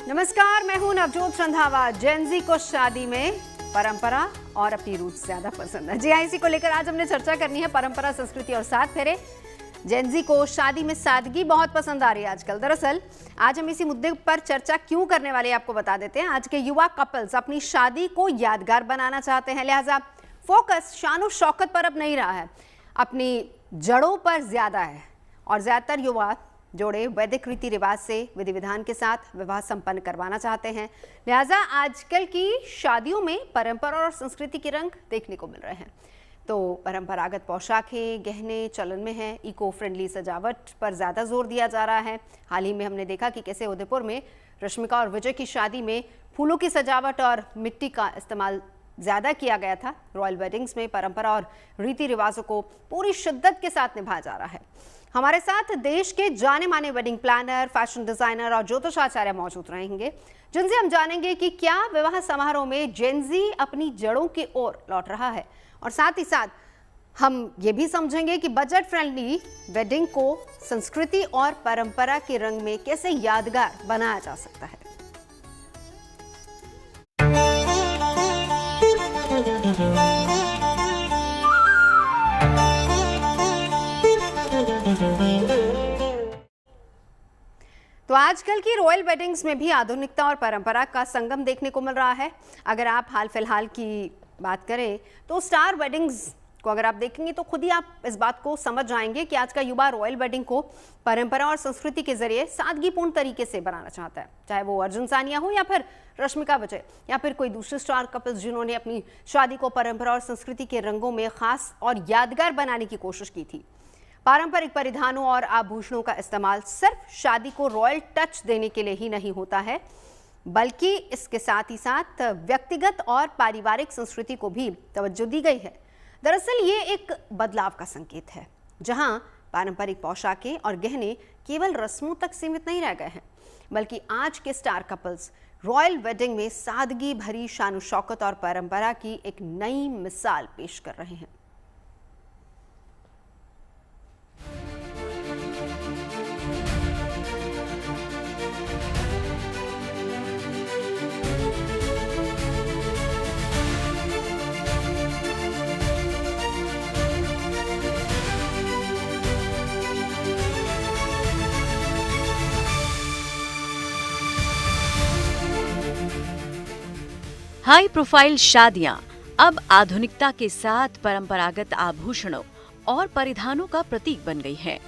नमस्कार, मैं हूं नवजोत रंधावा। जेनजी को शादी में परंपरा और अपनी रूट ज्यादा पसंद है। जी हाँ, इसी को लेकर आज हमने चर्चा करनी है। परंपरा, संस्कृति और सात फेरे। जेनजी को शादी में सादगी बहुत पसंद आ रही है आजकल। दरअसल आज हम इसी मुद्दे पर चर्चा क्यों करने वाले हैं आपको बता देते हैं। आज के युवा कपल्स अपनी शादी को यादगार बनाना चाहते हैं, लिहाजा फोकस शान शौकत पर अब नहीं रहा है, अपनी जड़ों पर ज्यादा है। और ज्यादातर युवा जोड़े वैदिक रीति रिवाज से विधि विधान के साथ विवाह संपन्न करवाना चाहते हैं। लिहाजा आजकल की शादियों में परंपरा और संस्कृति के रंग देखने को मिल रहे हैं। तो परंपरागत पोशाकें, गहने चलन में हैं। इको फ्रेंडली सजावट पर ज़्यादा जोर दिया जा रहा है। हाल ही में हमने देखा कि कैसे उदयपुर में रश्मिका और विजय की शादी में फूलों की सजावट और मिट्टी का इस्तेमाल ज़्यादा किया गया था। रॉयल वेडिंग्स में परंपरा और रीति रिवाजों को पूरी शिद्दत के साथ निभाया जा रहा है। हमारे साथ देश के जाने माने वेडिंग प्लानर, फैशन डिजाइनर और ज्योतिषाचार्य मौजूद रहेंगे, जिनसे हम जानेंगे कि क्या विवाह समारोह में जेनजी अपनी जड़ों की ओर लौट रहा है। और साथ ही साथ हम ये भी समझेंगे कि बजट फ्रेंडली वेडिंग को संस्कृति और परंपरा के रंग में कैसे यादगार बनाया जा सकता है। तो आजकल की रॉयल वेडिंग्स में भी आधुनिकता और परंपरा का संगम देखने को मिल रहा है। अगर आप हाल फिलहाल की बात करें तो स्टार वेडिंग्स को अगर आप देखेंगे तो खुद ही आप इस बात को समझ जाएंगे कि आज का युवा रॉयल वेडिंग को परंपरा और संस्कृति के जरिए सादगीपूर्ण तरीके से बनाना चाहता है। चाहे वो अर्जुन सानिया हो या फिर रश्मिका विजय या फिर कोई दूसरे स्टार कपल्स जिन्होंने अपनी शादी को परंपरा और संस्कृति के रंगों में खास और यादगार बनाने की कोशिश की थी। पारंपरिक परिधानों और आभूषणों का इस्तेमाल सिर्फ शादी को रॉयल टच देने के लिए ही नहीं होता है, बल्कि इसके साथ ही साथ व्यक्तिगत और पारिवारिक संस्कृति को भी तवज्जो दी गई है। दरअसल ये एक बदलाव का संकेत है, जहां पारंपरिक पोशाकें और गहने केवल रस्मों तक सीमित नहीं रह गए हैं, बल्कि आज के स्टार कपल्स रॉयल वेडिंग में सादगी भरी शान शौकत और परंपरा की एक नई मिसाल पेश कर रहे हैं। हाई प्रोफाइल शादियां अब आधुनिकता के साथ परंपरागत आभूषणों और परिधानों का प्रतीक बन गई हैं।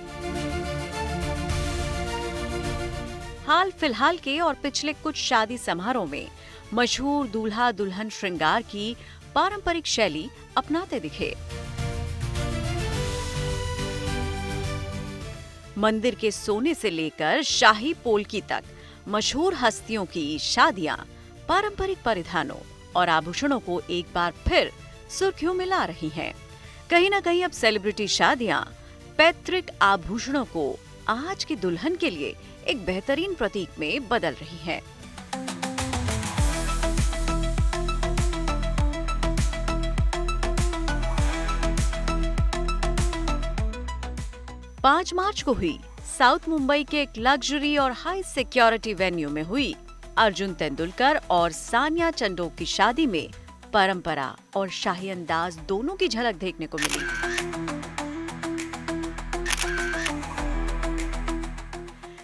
हाल फिलहाल के और पिछले कुछ शादी समारोह में मशहूर दूल्हा दुल्हन श्रृंगार की पारंपरिक शैली अपनाते दिखे। मंदिर के सोने से लेकर शाही पोलकी तक मशहूर हस्तियों की शादियां पारंपरिक परिधानों और आभूषणों को एक बार फिर सुर्खियों में ला रही हैं। कहीं न कहीं अब सेलिब्रिटी शादियां पैतृक आभूषणों को आज की दुल्हन के लिए एक बेहतरीन प्रतीक में बदल रही हैं। पांच मार्च को हुई साउथ मुंबई के एक लग्जरी और हाई सिक्योरिटी वेन्यू में हुई अर्जुन तेंदुलकर और सानिया चंडोक की शादी में परंपरा और शाही अंदाज दोनों की झलक देखने को मिली।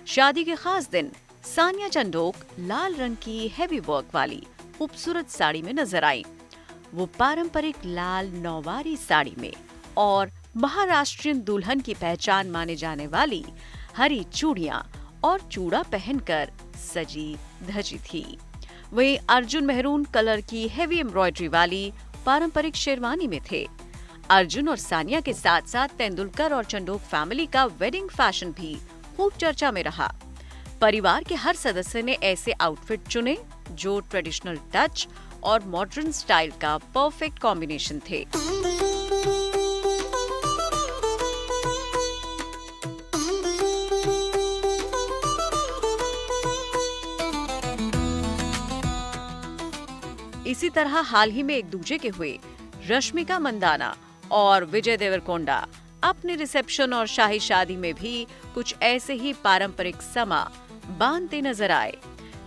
शादी के खास दिन सानिया चंडोक लाल रंग की हेवी वर्क वाली खूबसूरत साड़ी में नजर आई। वो पारंपरिक लाल नौवारी साड़ी में और महाराष्ट्रीयन दुल्हन की पहचान माने जाने वाली हरी चूड़ियां और चूड़ा पहनकर सजी धजी थी। वहीं अर्जुन मेहरून कलर की हेवी एम्ब्रॉयडरी वाली पारंपरिक शेरवानी में थे। अर्जुन और सानिया के साथ साथ तेंदुलकर और चंडोक फैमिली का वेडिंग फैशन भी खूब चर्चा में रहा। परिवार के हर सदस्य ने ऐसे आउटफिट चुने जो ट्रेडिशनल टच और मॉडर्न स्टाइल का परफेक्ट कॉम्बिनेशन थे। इसी तरह हाल ही में एक दूजे के हुए रश्मिका मंदाना और विजय देवरकोंडा अपने रिसेप्शन और शाही शादी में भी कुछ ऐसे ही पारंपरिक समा बांधते नजर आए।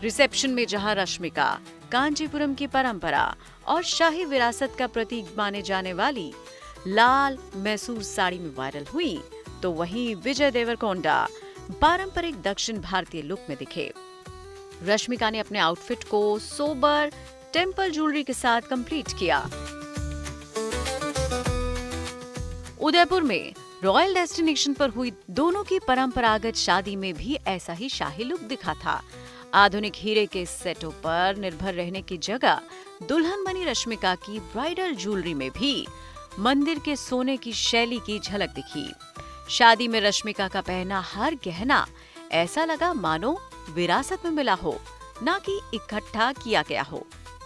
रिसेप्शन में जहां रश्मिका कांचीपुरम की परंपरा और शाही विरासत का प्रतीक माने जाने वाली लाल मैसूर साड़ी में वायरल हुई, तो वहीं विजय देवरकोंडा पारंपरिक दक्षिण भारतीय लुक में दिखे। रश्मिका ने अपने आउटफिट को सोबर टेम्पल ज्वेलरी के साथ कंप्लीट किया। उदयपुर में रॉयल डेस्टिनेशन पर हुई दोनों की परंपरागत शादी में भी ऐसा ही शाही लुक दिखा था। आधुनिक हीरे के सेटों पर निर्भर रहने की जगह दुल्हन बनी रश्मिका की ब्राइडल ज्वेलरी में भी मंदिर के सोने की शैली की झलक दिखी। शादी में रश्मिका का पहना हर गहना ऐसा लगा मानो विरासत में मिला हो, ना कि इकट्ठा किया गया हो,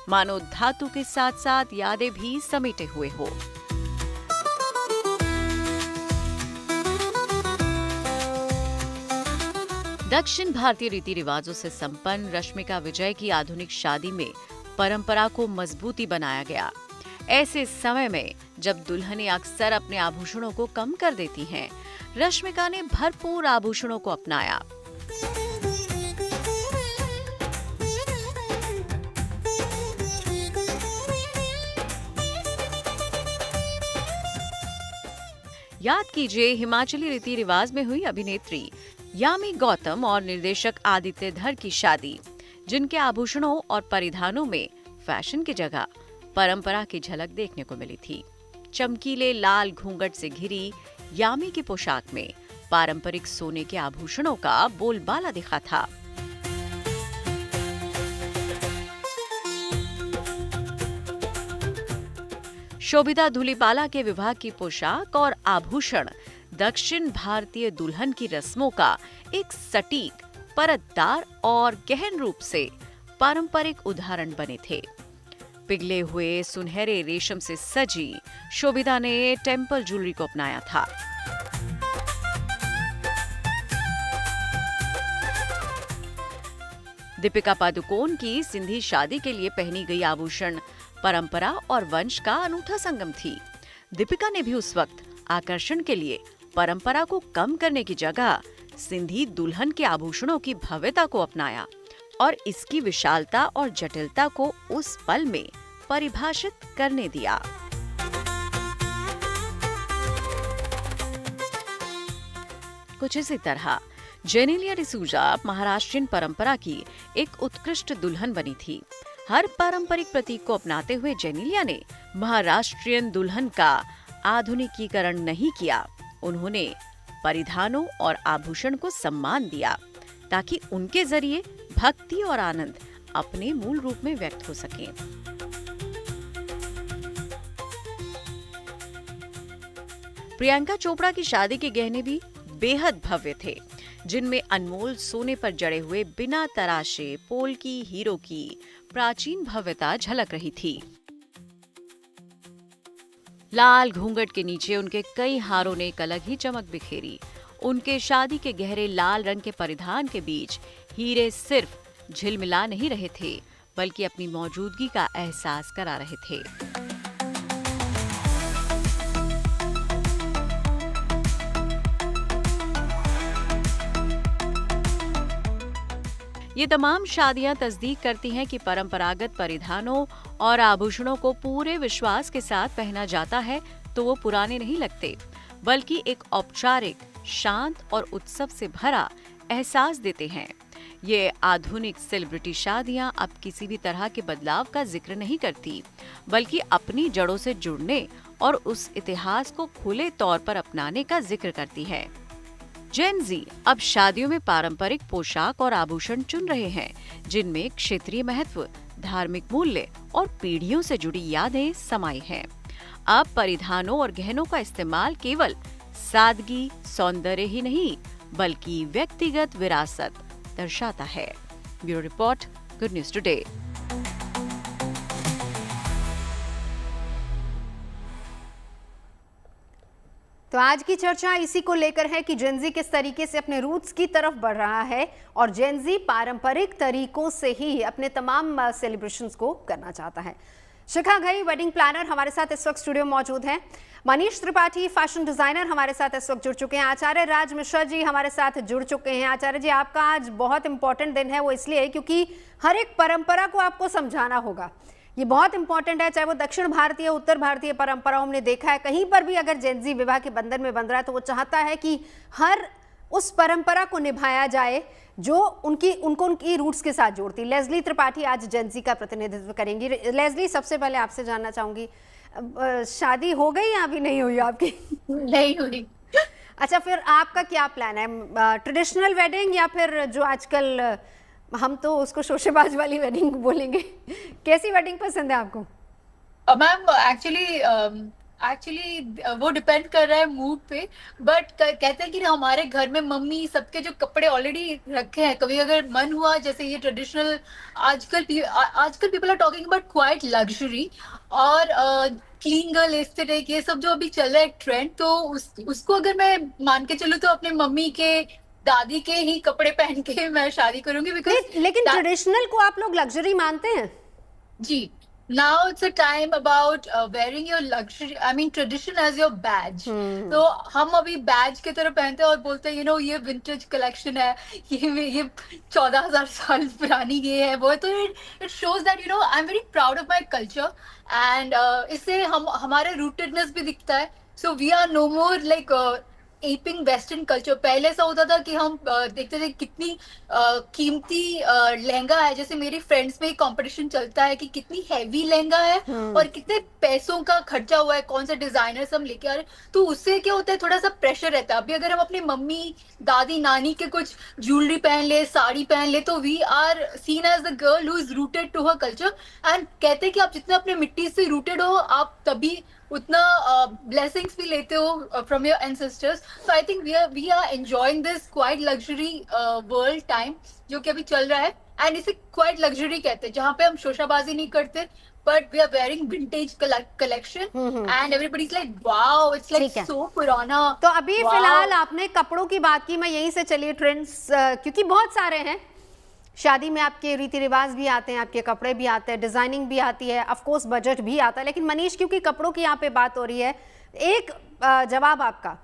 मानो धातु के साथ साथ यादें भी समेटे हुए हो। दक्षिण भारतीय रीति रिवाजों से संपन्न रश्मिका विजय की आधुनिक शादी में परंपरा को मजबूती बनाया गया। ऐसे समय में जब दुल्हनें अक्सर अपने आभूषणों को कम कर देती हैं, रश्मिका ने भरपूर आभूषणों को अपनाया। याद कीजिए हिमाचली रीति रिवाज में हुई अभिनेत्री यामी गौतम और निर्देशक आदित्य धर की शादी, जिनके आभूषणों और परिधानों में फैशन की जगह परंपरा की झलक देखने को मिली थी। चमकीले लाल घूंघट से घिरी यामी की पोशाक में पारंपरिक सोने के आभूषणों का बोलबाला दिखा था। शोभिता धुलीपाला के विवाह की पोशाक और आभूषण दक्षिण भारतीय दुल्हन की रस्मों का एक सटीक, परतदार और गहन रूप से पारंपरिक उदाहरण बने थे। पिघले हुए सुनहरे रेशम से सजी शोभिता ने टेम्पल ज्वेलरी को अपनाया था। दीपिका पादुकोण की सिंधी शादी के लिए पहनी गई आभूषण परंपरा और वंश का अनूठा संगम थी। दीपिका ने भी उस वक्त आकर्षण के लिए परंपरा को कम करने की जगह सिंधी दुल्हन के आभूषणों की भव्यता को अपनाया और इसकी विशालता और जटिलता को उस पल में परिभाषित करने दिया। कुछ इसी तरह जेनेलिया डिसूजा महाराष्ट्रीयन परंपरा की एक उत्कृष्ट दुल्हन बनी थी। हर पारंपरिक प्रतीक को अपनाते हुए जेनेलिया ने महाराष्ट्रीयन दुल्हन का आधुनिकीकरण नहीं किया। उन्होंने परिधानों और आभूषण को सम्मान दिया ताकि उनके जरिए भक्ति और आनंद अपने मूल रूप में व्यक्त हो सके। प्रियंका चोपड़ा की शादी के गहने भी बेहद भव्य थे, जिनमें अनमोल सोने पर जड़े हुए बिना तराशे पोल्की हीरो की प्राचीन भव्यता झलक रही थी। लाल घूंघट के नीचे उनके कई हारों ने एक अलग ही चमक बिखेरी। उनके शादी के गहरे लाल रंग के परिधान के बीच हीरे सिर्फ झिलमिला नहीं रहे थे, बल्कि अपनी मौजूदगी का एहसास करा रहे थे। ये तमाम शादियां तस्दीक करती हैं कि परंपरागत परिधानों और आभूषणों को पूरे विश्वास के साथ पहना जाता है तो वो पुराने नहीं लगते, बल्कि एक औपचारिक, शांत और उत्सव से भरा एहसास देते हैं। ये आधुनिक सेलिब्रिटी शादियां अब किसी भी तरह के बदलाव का जिक्र नहीं करती, बल्कि अपनी जड़ों से जुड़ने और उस इतिहास को खुले तौर पर अपनाने का जिक्र करती है। जेन ज़ी अब शादियों में पारंपरिक पोशाक और आभूषण चुन रहे हैं, जिनमें क्षेत्रीय महत्व, धार्मिक मूल्य और पीढ़ियों से जुड़ी यादें समाई हैं। अब परिधानों और गहनों का इस्तेमाल केवल सादगी, सौंदर्य ही नहीं, बल्कि व्यक्तिगत विरासत दर्शाता है। Bureau report, good news today. तो आज की चर्चा इसी को लेकर है कि जेन ज़ी किस तरीके से अपने रूट्स की तरफ बढ़ रहा है और जेन ज़ी पारंपरिक तरीकों से ही अपने तमाम सेलिब्रेशंस को करना चाहता है। शिखा घई वेडिंग प्लानर हमारे साथ इस वक्त स्टूडियो में मौजूद हैं। मनीष त्रिपाठी फैशन डिजाइनर हमारे साथ इस वक्त जुड़ चुके हैं। आचार्य राज मिश्रा जी हमारे साथ जुड़ चुके हैं। आचार्य जी, आपका आज बहुत इंपॉर्टेंट दिन है, वो इसलिए क्योंकि हर एक परंपरा को आपको समझाना होगा। ये बहुत इंपॉर्टेंट है, चाहे वो दक्षिण भारतीय उत्तर भारतीय परंपराओं में देखा है, कहीं पर भी अगर जेनजी विवाह के बंधन में बंध रहा है तो वो चाहता है कि हर उस परंपरा को निभाया जाए जो उनकी रूट्स के साथ जोड़ती। लेस्ली त्रिपाठी आज जेनजी का प्रतिनिधित्व करेंगी। लेस्ली, सबसे पहले आपसे जानना चाहूंगी, शादी हो गई या अभी नहीं हुई आपकी? नहीं हुई। अच्छा, फिर आपका क्या प्लान है? ट्रेडिशनल वेडिंग या फिर जो आजकल हम तो उसको शोशेबाज वाली वेडिंग बोलेंगे, कैसी वेडिंग पसंद है आपको? मैम एक्चुअली वो डिपेंड कर रहा है मूड पे, बट कहते हैं कि हमारे घर में मम्मी सबके जो कपड़े ऑलरेडी रखे हैं, कभी अगर मन हुआ जैसे ये ट्रेडिशनल, आजकल people are talking about quite luxury और क्लीन गर्ल एस्थेटिक, ये सब जो अभी चल रहा है ट्रेंड, तो उसको अगर मैं मान के चलूँ तो अपने मम्मी के दादी के ही कपड़े पहन के मैं शादी करूंगी। बिकॉज लेकिन ट्रेडिशनल को आप लोग लग्जरी मानते हैं? जी, now it's a time about wearing your luxury, I mean tradition as your badge. तो हम अभी बैज की तरह पहनते हैं और बोलते हैं ये विंटेज कलेक्शन है, ये 14,000 साल पुरानी ये है वो है। तो it shows that I'm very proud of my culture and इससे हमारे rootedness भी दिखता है। So we are no more like aping western culture. पहले ऐसा होता था कि हम देखते थे कितनी कीमती लहंगा है, जैसे मेरी फ्रेंड्स में कंपटीशन चलता है कि कितनी हैवी लहंगा है और कितने पैसों का खर्चा हुआ है, कौन सा डिजाइनर से हम लेके आ रहे हैं, तो उससे क्या होता है थोड़ा सा प्रेशर रहता है। अभी अगर हम अपनी मम्मी दादी नानी के कुछ ज्वेलरी पहन ले, साड़ी पहन ले, तो we are seen as the girl who is rooted to her culture. And कहते हैं कि आप जितना अपने मिट्टी से रूटेड हो, आप तभी उतना ब्लेसिंग्स भी लेते हो from your ancestors. So I think we are enjoying this quite luxury world time जो कि अभी चल रहा है, एंड इसे क्वाइट लग्जरी कहते हैं, जहाँ पे हम शोशाबाजी नहीं करते, but we are wearing vintage collection and everybody is like wow, it's like so पुराना। तो अभी फिलहाल आपने कपड़ों की बात की, मैं यहीं से चलिए ट्रेंड्स, क्योंकि बहुत सारे हैं शादी में, आपके रीति रिवाज भी आते हैं, आपके कपड़े भी आते हैं, डिजाइनिंग भी आती है, ऑफ कोर्स बजट भी आता है। लेकिन मनीष, क्योंकि कपड़ों की यहाँ पे बात हो रही है, एक जवाब आपका,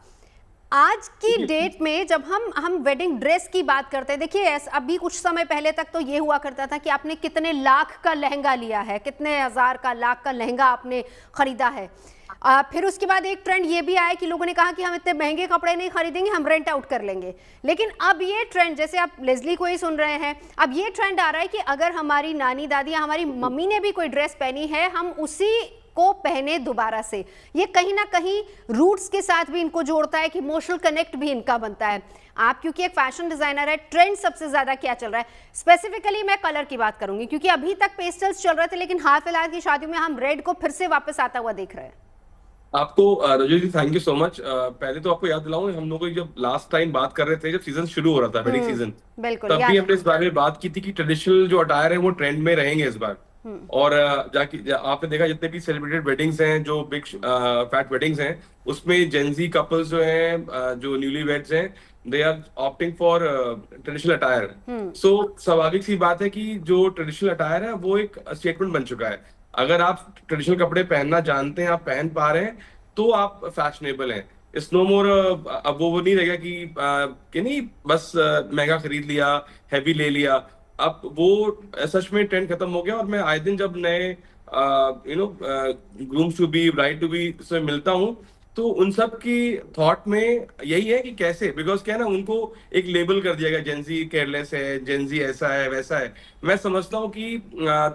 आज की डेट में जब हम वेडिंग ड्रेस की बात करते हैं, देखिए अभी कुछ समय पहले तक तो ये हुआ करता था कि आपने कितने लाख का लहंगा लिया है, कितने हजार का लाख का लहंगा आपने खरीदा है। फिर उसके बाद एक ट्रेंड ये भी आया कि लोगों ने कहा कि हम इतने महंगे कपड़े नहीं खरीदेंगे, हम रेंट आउट कर लेंगे। लेकिन अब ये ट्रेंड, जैसे आप लेस्ली को ही सुन रहे हैं, अब ये ट्रेंड आ रहा है कि अगर हमारी नानी दादी या हमारी मम्मी ने भी कोई ड्रेस पहनी है, हम उसी को पहने दोबारा से। ये कहीं ना कहीं रूट्स के साथ भी इनको जोड़ता है कि इमोशनल कनेक्ट भी इनका बनता है। आप क्योंकि एक फैशन डिजाइनर है, ट्रेंड सबसे ज्यादा क्या चल रहा है? स्पेसिफिकली मैं कलर की बात करूंगी, क्योंकि अभी तक पेस्टल्स चल रहे थे, लेकिन हाल फिलहाल की शादियों में हम रेड को फिर से वापस आता हुआ देख रहे हैं। आपको रजू जी थैंक यू सो मच। पहले तो आपको याद दिलाऊं, हम लोग जब लास्ट टाइम बात कर रहे थे, जब सीजन शुरू हो रहा था वेडिंग सीजन, बिल्कुल, तब भी हमने इस बारे में बात की थी कि ट्रेडिशनल जो अटायर है वो ट्रेंड में रहेंगे इस बार। और जाके आपने देखा जितने भी सेलिब्रेटेड वेडिंग्स हैं, जो बिग फैट वेडिंग्स हैं, उसमें जेनजी कपल्स जो हैं, जो न्यूली वेड्स हैं, they are opting for traditional attire. So स्वाभाविक सी बात है कि जो ट्रेडिशनल अटायर है वो एक स्टेटमेंट बन चुका है। अगर आप ट्रेडिशनल कपड़े पहनना जानते हैं, आप पहन पा रहे हैं, तो आप फैशनेबल हैं। इट्स नो मोर, अब वो नहीं रहेगा कि नहीं बस महंगा खरीद लिया, हैवी ले लिया। अब वो सच में ट्रेंड खत्म हो गया। और मैं आए दिन जब नए grooms to be, bride to be से मिलता हूँ, तो उन सब की थॉट में यही है कि कैसे, बिकॉज क्या है ना, उनको एक लेबल कर दिया गया, जेनजी केयरलेस है, जेनजी ऐसा है वैसा है। मैं समझता हूँ कि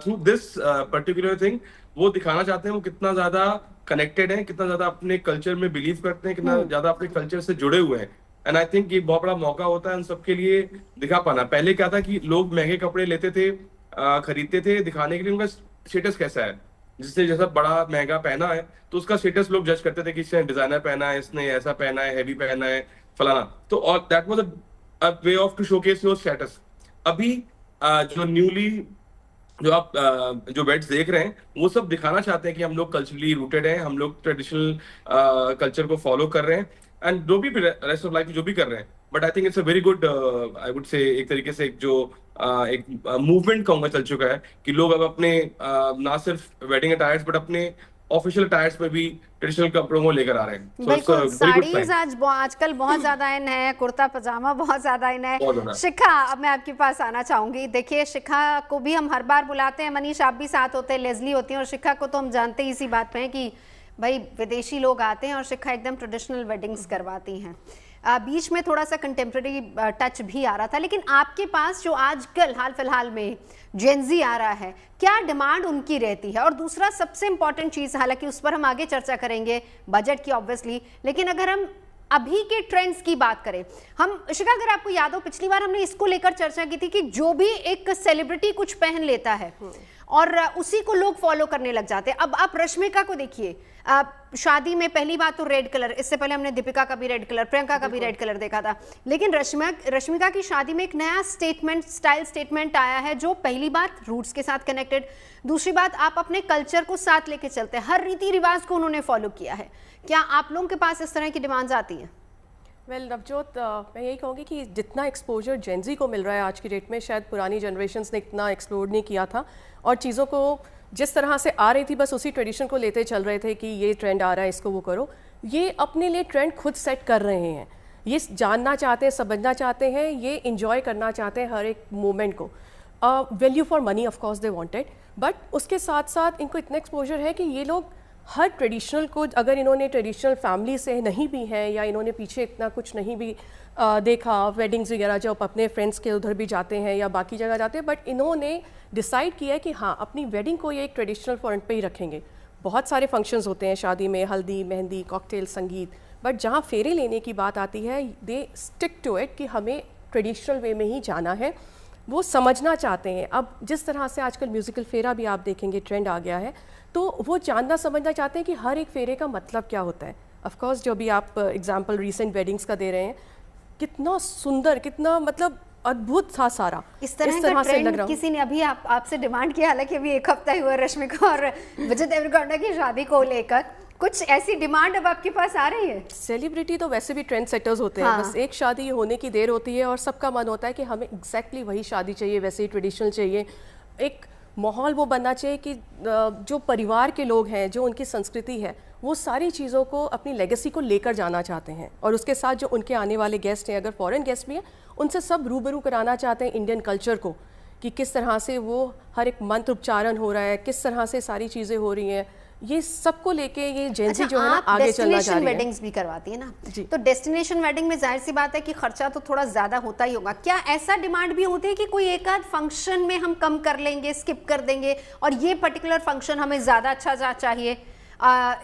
थ्रू दिस पर्टिकुलर थिंग वो दिखाना चाहते हैं वो कितना ज्यादा कनेक्टेड है, कितना ज्यादा अपने कल्चर में बिलीव करते हैं, कितना ज्यादा अपने कल्चर से जुड़े हुए हैं। एंड आई थिंक ये बहुत बड़ा मौका होता है उन सबके लिए दिखा पाना। पहले क्या था कि लोग महंगे कपड़े लेते थे, खरीदते थे दिखाने के लिए उनका स्टेटस कैसा है, जिसने जैसा बड़ा महंगा पहना है तो उसका स्टेटस लोग जज करते थे कि इसने डिजाइनर पहना है, इसने ऐसा पहना है, हैवी पहना है, फलाना। तो और that was a way of to showcase your status. अभी जो न्यूली जो वेड्स देख रहे हैं, वो सब दिखाना चाहते हैं कि हम लोग कल्चरली रूटेड हैं, हम लोग ट्रेडिशनल कल्चर को फॉलो कर रहे हैं, एंड जो भी रेस्ट ऑफ लाइफ जो भी कर रहे हैं। But I think it's a very good, I would से एक तरीके से जो एक मूवमेंट कहूंगा चल चुका है कि लोग अब अपने ना सिर्फ वेडिंग अटायर्स बट अपने ऑफिशियल अटायर्स में भी ट्रेडिशनल कपड़ों को लेकर आ रहे हैं। So it's a बिल्कुल, very good साड़ीज sign। आजकल बहुत ज्यादा इन है, कुर्ता पजामा बहुत ज्यादा इन है। बहुत ज्यादा। शिखा, अब मैं आपके पास आना चाहूंगी। देखिए, शिखा को भी हम हर बार बुलाते हैं, मनीष आप भी साथ होते हैं, लेजली होती हैं, और शिखा को तो हम जानते ही इसी बात पे हैं कि भाई विदेशी लोग आते हैं और शिखा एकदम ट्रेडिशनल वेडिंग्स करवाती हैं। बीच में थोड़ा सा कंटेम्प्रेरी टच भी आ रहा था, लेकिन आपके पास जो आजकल हाल फिलहाल में जेनजी आ रहा है, क्या डिमांड उनकी रहती है? और दूसरा सबसे इंपॉर्टेंट चीज़, हालांकि उस पर हम आगे चर्चा करेंगे बजट की ऑब्वियसली, लेकिन अगर हम अभी के ट्रेंड्स की बात करें, हम शिखा अगर आपको याद हो पिछली बार हमने इसको लेकर चर्चा की थी कि जो भी एक सेलिब्रिटी कुछ पहन लेता है और उसी को लोग फॉलो करने लग जाते हैं। अब आप रश्मिका को देखिए, शादी में पहली बात तो रेड कलर, इससे पहले हमने दीपिका का भी रेड कलर, प्रियंका का भी रेड कलर देखा था, लेकिन रश्मिका की शादी में एक नया स्टेटमेंट, स्टाइल स्टेटमेंट आया है जो पहली बात रूट्स के साथ कनेक्टेड, दूसरी बात आप अपने कल्चर को साथ लेके चलते हैं, हर रीति रिवाज को उन्होंने फॉलो किया है। क्या आप लोगों के पास इस तरह की डिमांड्स आती हैं? वेल नवजोत, मैं यही कहूँगी कि जितना एक्सपोजर जेनजी को मिल रहा है आज की डेट में, शायद पुरानी जनरेशन्स ने इतना एक्सप्लोर नहीं किया था, और चीज़ों को जिस तरह से आ रही थी बस उसी ट्रेडिशन को लेते चल रहे थे कि ये ट्रेंड आ रहा है इसको वो करो। ये अपने लिए ट्रेंड खुद सेट कर रहे हैं, ये जानना चाहते हैं, समझना चाहते हैं, ये इंजॉय करना चाहते हैं हर एक मोमेंट को। Value for money of course they wanted, but उसके साथ साथ इनको इतना एक्सपोजर है कि ये लोग हर ट्रेडिशनल को, अगर इन्होंने ट्रेडिशनल फैमिली से नहीं भी हैं या इन्होंने पीछे इतना कुछ नहीं भी देखा, वेडिंग्स वगैरह जब अपने फ्रेंड्स के उधर भी जाते हैं या बाकी जगह जाते हैं, बट इन्होंने डिसाइड किया है कि हाँ अपनी वेडिंग को ये एक ट्रेडिशनल फ्रंट पे ही रखेंगे। बहुत सारे फंक्शंस होते हैं शादी में, हल्दी, मेहंदी, कॉकटेल, संगीत, बट जहाँ फेरे लेने की बात आती है दे स्टिक टू इट कि हमें ट्रेडिशनल वे में ही जाना है। वो समझना चाहते हैं। अब जिस तरह से आजकल म्यूज़िकल फेरा भी आप देखेंगे ट्रेंड आ गया है, तो वो जानना समझना चाहते हैं कि हर एक फेरे का मतलब क्या होता है। ऑफ कोर्स जो भी आप एग्जांपल रीसेंट वेडिंग्स का दे रहे हैं, कितना सुंदर, कितना मतलब अद्भुत था सारा। इस तरह का ट्रेंड किसी ने अभी आपसे डिमांड किया, हालांकि अभी एक हफ्ता ही हुआ रश्मिका और विजय देवरकोंडा की शादी को लेकर, कुछ ऐसी डिमांड अब आपके पास आ रही है? सेलिब्रिटी तो वैसे भी ट्रेंड सेटर्स होते हैं। बस एक शादी होने की देर होती है और सबका मन होता है कि हमें एग्जैक्टली वही शादी चाहिए, वैसे ही ट्रेडिशनल चाहिए। एक माहौल वो बनना चाहिए कि जो परिवार के लोग हैं, जो उनकी संस्कृति है, वो सारी चीज़ों को, अपनी लेगेसी को लेकर जाना चाहते हैं। और उसके साथ जो उनके आने वाले गेस्ट हैं, अगर फॉरेन गेस्ट भी हैं, उनसे सब रूबरू कराना चाहते हैं इंडियन कल्चर को, कि किस तरह से वो हर एक मंत्र उच्चारण हो रहा है, किस तरह से सारी चीज़ें हो रही हैं, ये सबको लेके ये जेंजी जो है ना आगे चलना चाह रही है। वेडिंग्स भी करवाती है ना, तो डेस्टिनेशन वेडिंग में जाहिर सी बात है कि खर्चा तो थोड़ा ज्यादा होता ही होगा। क्या ऐसा डिमांड भी होती है कि कोई एक आध फंक्शन में हम कम कर लेंगे, स्किप कर देंगे, और ये पर्टिकुलर फंक्शन हमें ज्यादा अच्छा चाहिए,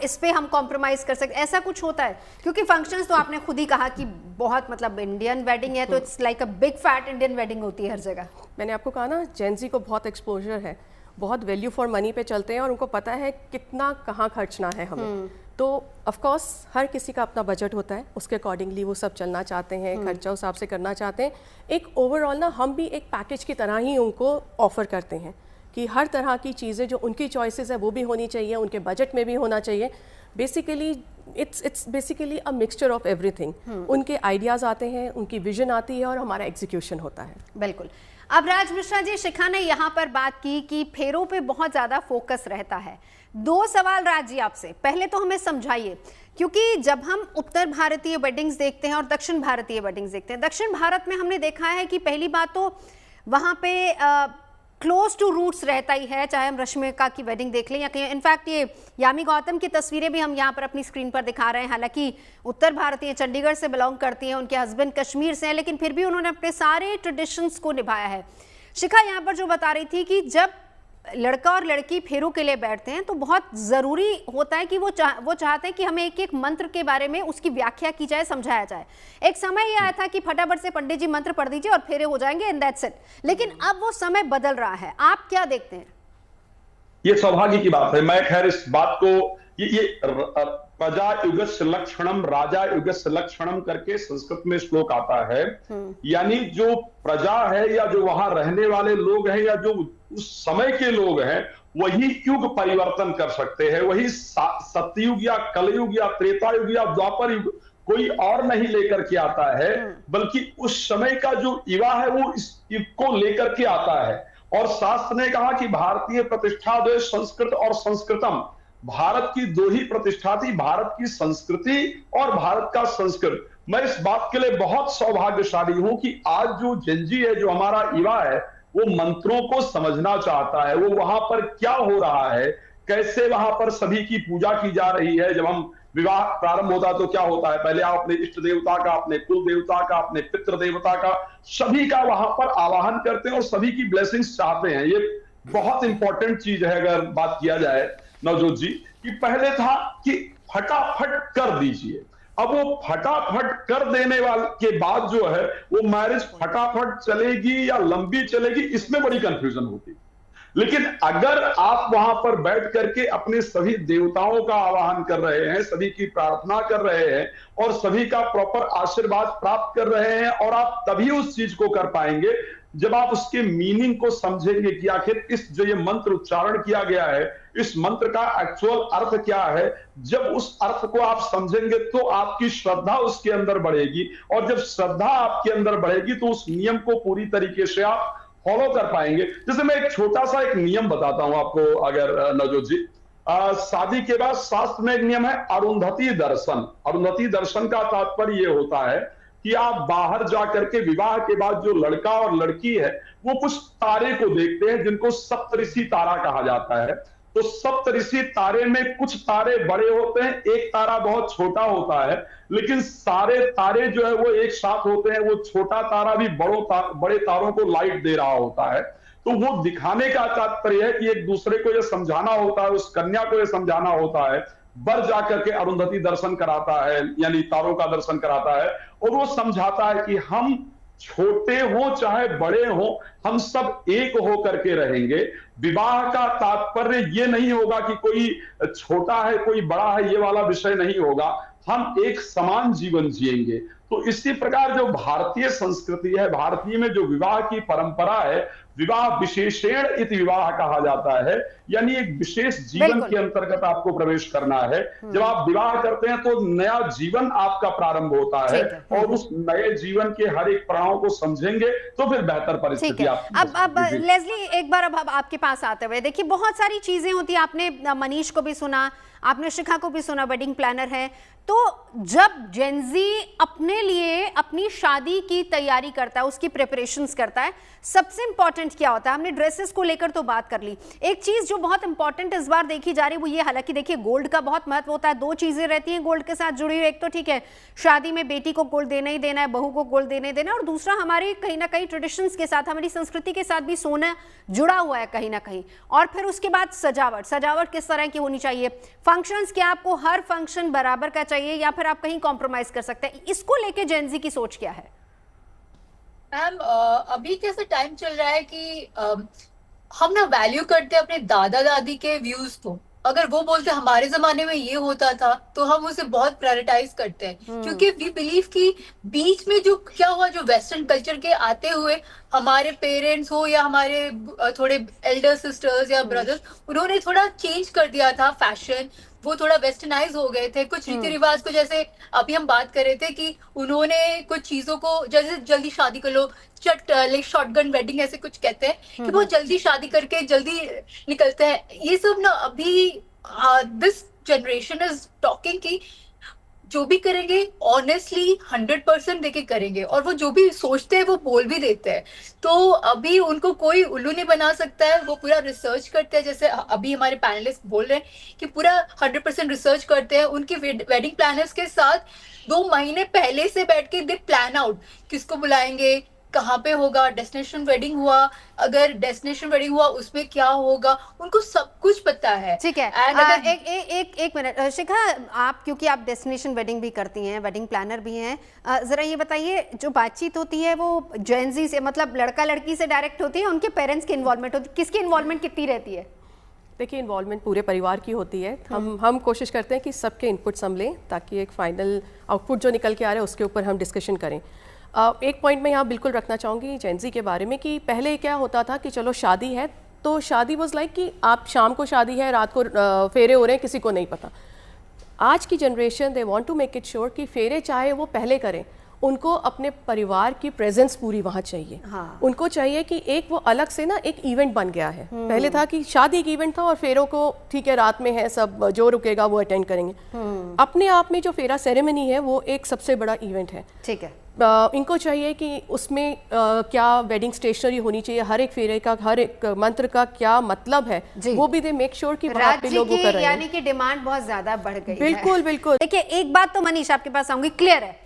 इस पे हम कॉम्प्रोमाइज कर सकते, ऐसा कुछ होता है? क्योंकि फंक्शंस तो आपने खुद ही कहा कि बहुत, मतलब इंडियन वेडिंग है तो it's like a big fat Indian wedding होती है हर जगह। मैंने आपको कहा ना, जेंजी को बहुत एक्सपोजर है, बहुत वैल्यू फॉर मनी पे चलते हैं और उनको पता है कितना कहाँ खर्चना है हमें। तो ऑफ कोर्स हर किसी का अपना बजट होता है, उसके अकॉर्डिंगली वो सब चलना चाहते हैं, खर्चा उस हिसाब से करना चाहते हैं। एक ओवरऑल ना हम भी एक पैकेज की तरह ही उनको ऑफर करते हैं कि हर तरह की चीज़ें जो उनकी चॉइसेस है वो भी होनी चाहिए, उनके बजट में भी होना चाहिए। Basically it's basically a mixture of everything. उनके आइडियाज़ आते हैं, उनकी विजन आती है और हमारा एग्जीक्यूशन होता है। बिल्कुल। अब राज मिश्रा जी, शिखा ने यहाँ पर बात की कि फेरों पे बहुत ज़्यादा फोकस रहता है। दो सवाल राज जी आपसे, पहले तो हमें समझाइए, क्योंकि जब हम उत्तर भारतीय वेडिंग्स देखते हैं और दक्षिण भारतीय वेडिंग्स देखते हैं, दक्षिण भारत में हमने देखा है कि पहली बात तो वहाँ पे क्लोज टू रूट्स रहता ही है, चाहे हम रश्मिका की वेडिंग देख लें या कहीं। इनफैक्ट ये यामी गौतम की तस्वीरें भी हम यहाँ पर अपनी स्क्रीन पर दिखा रहे हैं, हालांकि उत्तर भारतीय, चंडीगढ़ से बिलोंग करती हैं, उनके हस्बैंड कश्मीर से हैं, लेकिन फिर भी उन्होंने अपने सारे ट्रेडिशंस को निभाया है। शिखा यहाँ पर जो बता रही थी कि जब लड़का और लड़की फेरों के लिए बैठते हैं तो बहुत ज़रूरी होता है कि वो चाहते हैं कि हमें एक एक मंत्र के बारे में उसकी व्याख्या की जाए, समझाया जाए। एक समय यह आया था कि फटाफट से पंडित जी मंत्र पढ़ दीजिए और फेरे हो जाएंगे एंड दैट्स इट, लेकिन अब वो समय बदल रहा है। आप क्या देखते हैं? ये सौभाग्य की बात है। मैं खैर इस बात को ये प्रजा युगस्य लक्षणम राजा युगस्य लक्षणम करके संस्कृत में श्लोक आता है, यानी जो प्रजा है या जो वहां रहने वाले लोग हैं या जो उस समय के लोग हैं, वही युग परिवर्तन कर सकते हैं। वही सतयुग या कलयुग या त्रेता युग या द्वापर युग कोई और नहीं लेकर के आता है, बल्कि उस समय का जो युवा है वो इस युग को लेकर के आता है। और शास्त्र ने कहा कि भारतीय प्रतिष्ठा दो संस्कृत और संस्कृतम, भारत की दो ही प्रतिष्ठा थी, भारत की संस्कृति और भारत का संस्कृत। मैं इस बात के लिए बहुत सौभाग्यशाली हूं कि आज जो जेनजी है, जो हमारा युवा है, वो मंत्रों को समझना चाहता है। वो वहां पर क्या हो रहा है, कैसे वहां पर सभी की पूजा की जा रही है। जब हम विवाह प्रारंभ होता है तो क्या होता है, पहले आप अपने इष्ट देवता का, अपने कुल देवता का, अपने पितृ देवता का, सभी का वहां पर आवाहन करते हैं और सभी की ब्लेसिंग्स चाहते हैं। ये बहुत इंपॉर्टेंट चीज है अगर बात किया जाए नवजोत जी, कि पहले था कि फटाफट कर दीजिए। अब वो फटाफट कर देने वाले के बाद जो है वो मैरिज फटाफट चलेगी या लंबी चलेगी, इसमें बड़ी कंफ्यूजन होती है। लेकिन अगर आप वहां पर बैठ करके अपने सभी देवताओं का आवाहन कर रहे हैं, सभी की प्रार्थना कर रहे हैं और सभी का प्रॉपर आशीर्वाद प्राप्त कर रहे हैं, और आप तभी उस चीज को कर पाएंगे जब आप उसके मीनिंग को समझेंगे कि आखिर इस जो ये मंत्र उच्चारण किया गया है, इस मंत्र का एक्चुअल अर्थ क्या है। जब उस अर्थ को आप समझेंगे तो आपकी श्रद्धा उसके अंदर बढ़ेगी, और जब श्रद्धा आपके अंदर बढ़ेगी तो उस नियम को पूरी तरीके से आप फॉलो कर पाएंगे। जैसे मैं एक छोटा सा एक नियम बताता हूं आपको, अगर नवजोत जी, शादी के बाद शास्त्र में एक नियम है अरुंधति दर्शन। अरुंधति दर्शन का तात्पर्य ये होता है कि आप बाहर जाकर के विवाह के बाद जो लड़का और लड़की है वो कुछ तारे को देखते हैं जिनको सप्तऋषि तारा कहा जाता है। तो सप्तऋषि तारे में कुछ तारे बड़े होते हैं, एक तारा बहुत छोटा होता है, लेकिन सारे तारे जो है वो एक साथ होते हैं। वो छोटा तारा भी बड़े तारों को लाइट दे रहा होता है। तो वो दिखाने का तात्पर्य है कि एक दूसरे को ये समझाना होता है, उस कन्या को ये समझाना होता है। बर जाकर के अरुंधति दर्शन कराता है, यानी तारों का दर्शन कराता है, और वो समझाता है कि हम छोटे हो चाहे बड़े हो, हम सब एक हो करके रहेंगे। विवाह का तात्पर्य ये नहीं होगा कि कोई छोटा है कोई बड़ा है, ये वाला विषय नहीं होगा। हम एक समान जीवन जिएंगे। तो इसी प्रकार जो भारतीय संस्कृति है, भारतीय में जो विवाह की परंपरा है, विवाह विशेषण इति विवाह कहा जाता है, यानी एक विशेष जीवन के अंतर्गत आपको प्रवेश करना है। जब आप विवाह करते हैं तो नया जीवन आपका प्रारंभ होता है, और उस नए जीवन के हर एक पड़ाव को समझेंगे तो फिर बेहतर परिस्थिति आपकी। अब लेस्ली, एक बार अब आपके पास आते हुए देखिए, बहुत सारी चीजें होती है। आपने मनीष को भी सुना, आपने शिखा को भी सुना, वेडिंग प्लानर है। तो जब जेनजी अपने लिए अपनी शादी की तैयारी करता है, उसकी प्रिपरेशंस करता है, सबसे इंपॉर्टेंट क्या होता है? हमने ड्रेसेस को लेकर तो बात कर ली। एक चीज जो बहुत इंपॉर्टेंट इस बार देखी जा रही है वो ये, हालांकि देखिए गोल्ड का बहुत महत्व होता है, दो चीजें रहती हैं गोल्ड के साथ जुड़ी हुई। एक तो ठीक है, शादी में बेटी को गोल्ड देना ही देना है, बहू को गोल्ड देना ही देना है, और दूसरा हमारे कहीं ना कहीं ट्रेडिशंस के साथ, हमारी संस्कृति के साथ भी सोना जुड़ा हुआ है कहीं ना कहीं। और फिर उसके बाद सजावट किस तरह की होनी चाहिए? फंक्शंस, क्या आपको हर फंक्शन बराबर का चाहिए या फिर आप कहीं कॉम्प्रोमाइज कर सकते हैं? इसको लेके जेनजी की सोच क्या है? मैम, अभी कैसा टाइम चल रहा है कि हम ना वैल्यू करते हैं अपने दादा दादी के व्यूज को। अगर वो बोलते हमारे जमाने में ये होता था तो हम उसे बहुत प्रायोरिटाइज करते हैं, क्योंकि वी बिलीव कि बीच में जो क्या हुआ, जो वेस्टर्न कल्चर के आते हुए हमारे पेरेंट्स हो या हमारे थोड़े एल्डर सिस्टर्स या ब्रदर्स, उन्होंने थोड़ा चेंज कर दिया था फैशन। वो थोड़ा वेस्टर्नाइज हो गए थे कुछ रीति रिवाज को। जैसे अभी हम बात कर रहे थे कि उन्होंने कुछ चीजों को, जैसे जल्दी शादी कर लो, शॉटगन वेडिंग ऐसे कुछ कहते हैं कि बहुत जल्दी शादी करके जल्दी निकलते हैं। ये सब ना अभी दिस जनरेशन इज टॉकिंग कि जो भी करेंगे ऑनेस्टली 100% देके करेंगे, और वो जो भी सोचते हैं वो बोल भी देते हैं। तो अभी उनको कोई उल्लू नहीं बना सकता है। वो पूरा रिसर्च करते हैं, जैसे अभी हमारे पैनलिस्ट बोल रहे हैं कि पूरा 100% रिसर्च करते हैं। उनके वेडिंग प्लानर्स के साथ 2 महीने पहले से बैठ के दे प्लान आउट, किसको बुलाएंगे, कहाँ पे होगा, डेस्टिनेशन वेडिंग हुआ, अगर डेस्टिनेशन वेडिंग हुआ उसमें क्या होगा, उनको सब कुछ पता है। ठीक है, एक मिनट शिखा, आप क्योंकि आप डेस्टिनेशन वेडिंग भी करती हैं, वेडिंग प्लानर भी हैं, जरा ये बताइए, जो बातचीत होती है वो जेनजी से, मतलब लड़का लड़की से डायरेक्ट होती है, उनके पेरेंट्स की इन्वॉल्वमेंट होती है, किसकी इन्वॉल्वमेंट कितनी रहती है? देखिए, इन्वॉल्वमेंट पूरे परिवार की होती है। हम कोशिश करते हैं कि सबके इनपुट्स हम लें ताकि एक फाइनल आउटपुट जो निकल के आ रहा है उसके ऊपर हम डिस्कशन करें। एक पॉइंट मैं यहाँ बिल्कुल रखना चाहूँगी जेनजी के बारे में कि पहले क्या होता था कि चलो शादी है तो शादी वाज लाइक कि आप शाम को शादी है, रात को फेरे हो रहे हैं, किसी को नहीं पता। आज की generation they want to make it sure कि फेरे चाहे वो पहले करें, उनको अपने परिवार की प्रेजेंस पूरी वहाँ चाहिए। हाँ। उनको चाहिए कि एक वो अलग से ना एक इवेंट बन गया है। पहले था कि शादी एक इवेंट था और फेरों को ठीक है रात में है, सब जो रुकेगा वो अटेंड करेंगे। अपने आप में जो फेरा सेरेमनी है वो एक सबसे बड़ा इवेंट है। ठीक है। इनको चाहिए कि उसमें क्या वेडिंग स्टेशनरी होनी चाहिए, हर एक फेरे का, हर एक मंत्र का क्या मतलब है, वो भी दे मेक श्योर कि वहाँ पे लोग वो कर रहे हैं। यानी कि डिमांड बहुत ज्यादा बढ़ गई है। बिल्कुल बिल्कुल। देखिए एक बात तो मनीष आपके पास आऊंगी, क्लियर है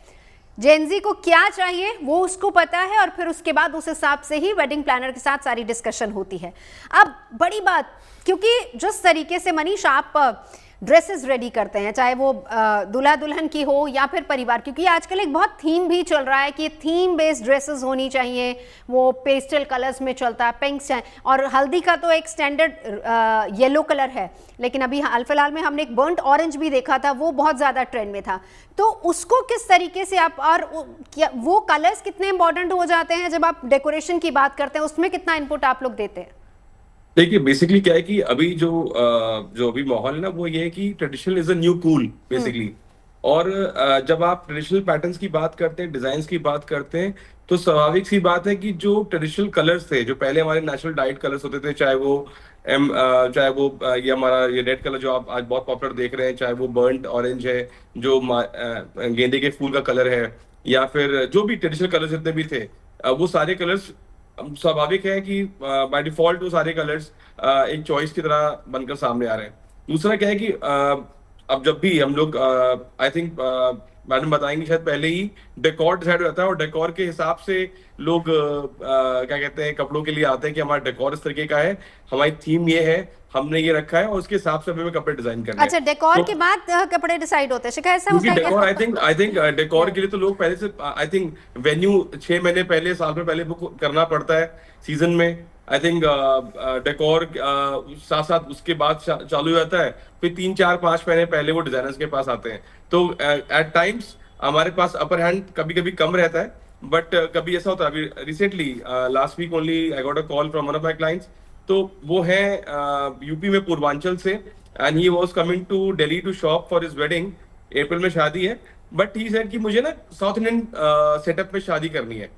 जेनजी को क्या चाहिए वो उसको पता है, और फिर उसके बाद उस हिसाब से ही वेडिंग प्लानर के साथ सारी डिस्कशन होती है। अब बड़ी बात, क्योंकि जिस तरीके से मनीष आप ड्रेसेस रेडी करते हैं, चाहे वो दूल्हा दुल्हन की हो या फिर परिवार, क्योंकि आजकल एक बहुत थीम भी चल रहा है कि थीम बेस्ड ड्रेसेस होनी चाहिए, वो पेस्टल कलर्स में चलता है, पिंक और हल्दी का तो एक स्टैंडर्ड येलो कलर है, लेकिन अभी हाल फिलहाल में हमने एक बर्न्ट ऑरेंज भी देखा था, वो बहुत ज़्यादा ट्रेंड में था। तो उसको किस तरीके से आप, और क्या वो कलर्स कितने इंपॉर्टेंट हो जाते हैं जब आप डेकोरेशन की बात करते हैं, उसमें कितना इनपुट आप लोग देते हैं? देखिए बेसिकली क्या है कि अभी जो अभी माहौल है ना, वो ये है कि traditional is a new cool basically. और जब आप ट्रेडिशनल पैटर्न्स की बात करते हैं, डिजाइन्स की बात करते हैं, तो स्वाभाविक सी बात है कि जो ट्रेडिशनल कलर्स थे, जो पहले हमारे नेचुरल डाइट कलर्स होते थे, चाहे वो ये हमारा ये रेड कलर जो आप आज बहुत पॉपुलर देख रहे हैं, चाहे वो बर्न्ट ऑरेंज है जो गेंदे के फूल का कलर है, या फिर जो भी ट्रेडिशनल कलर्स जितने भी थे, वो सारे कलर्स स्वाभाविक है कि बाय डिफॉल्ट वो सारे कलर्स एक चॉइस की तरह बनकर सामने आ रहे हैं। दूसरा क्या है कि अब जब भी हम लोग आई थिंक मैडम बताएंगे शायद पहले ही डेकोर डिसाइड हो जाता है, और डेकोर के हिसाब से लोग क्या कहते हैं कपड़ों के लिए आते हैं कि हमारा डेकोर इस तरीके का है, हमारी थीम ये है, हमने ये रखा है, और उसके हिसाब से हमें कपड़े डिजाइन करने हैं। अच्छा, डेकोर के बाद कपड़े डिसाइड होते हैं, शिखा ऐसा होता है क्या? डेकोर आई थिंक डेकोर के लिए तो लोग पहले से आई थिंक वेन्यू 6 महीने पहले, साल भर पहले बुक करना पड़ता है सीजन में। आई थिंक डेकोर साथ साथ उसके बाद चालू हो जाता है, फिर 3, 4, 5 महीने पहले वो डिजाइनर्स के पास आते हैं। तो एट टाइम्स हमारे पास अपर हैंड कभी कभी कम रहता है, बट कभी ऐसा होता है। अभी recently last week only I got a call from one of my clients, तो वो है यूपी में पूर्वांचल से, and he was coming to Delhi to shop for his wedding. अप्रैल में शादी है, बट ही सेड कि मुझे ना साउथ इंडियन सेटअप में शादी करनी है,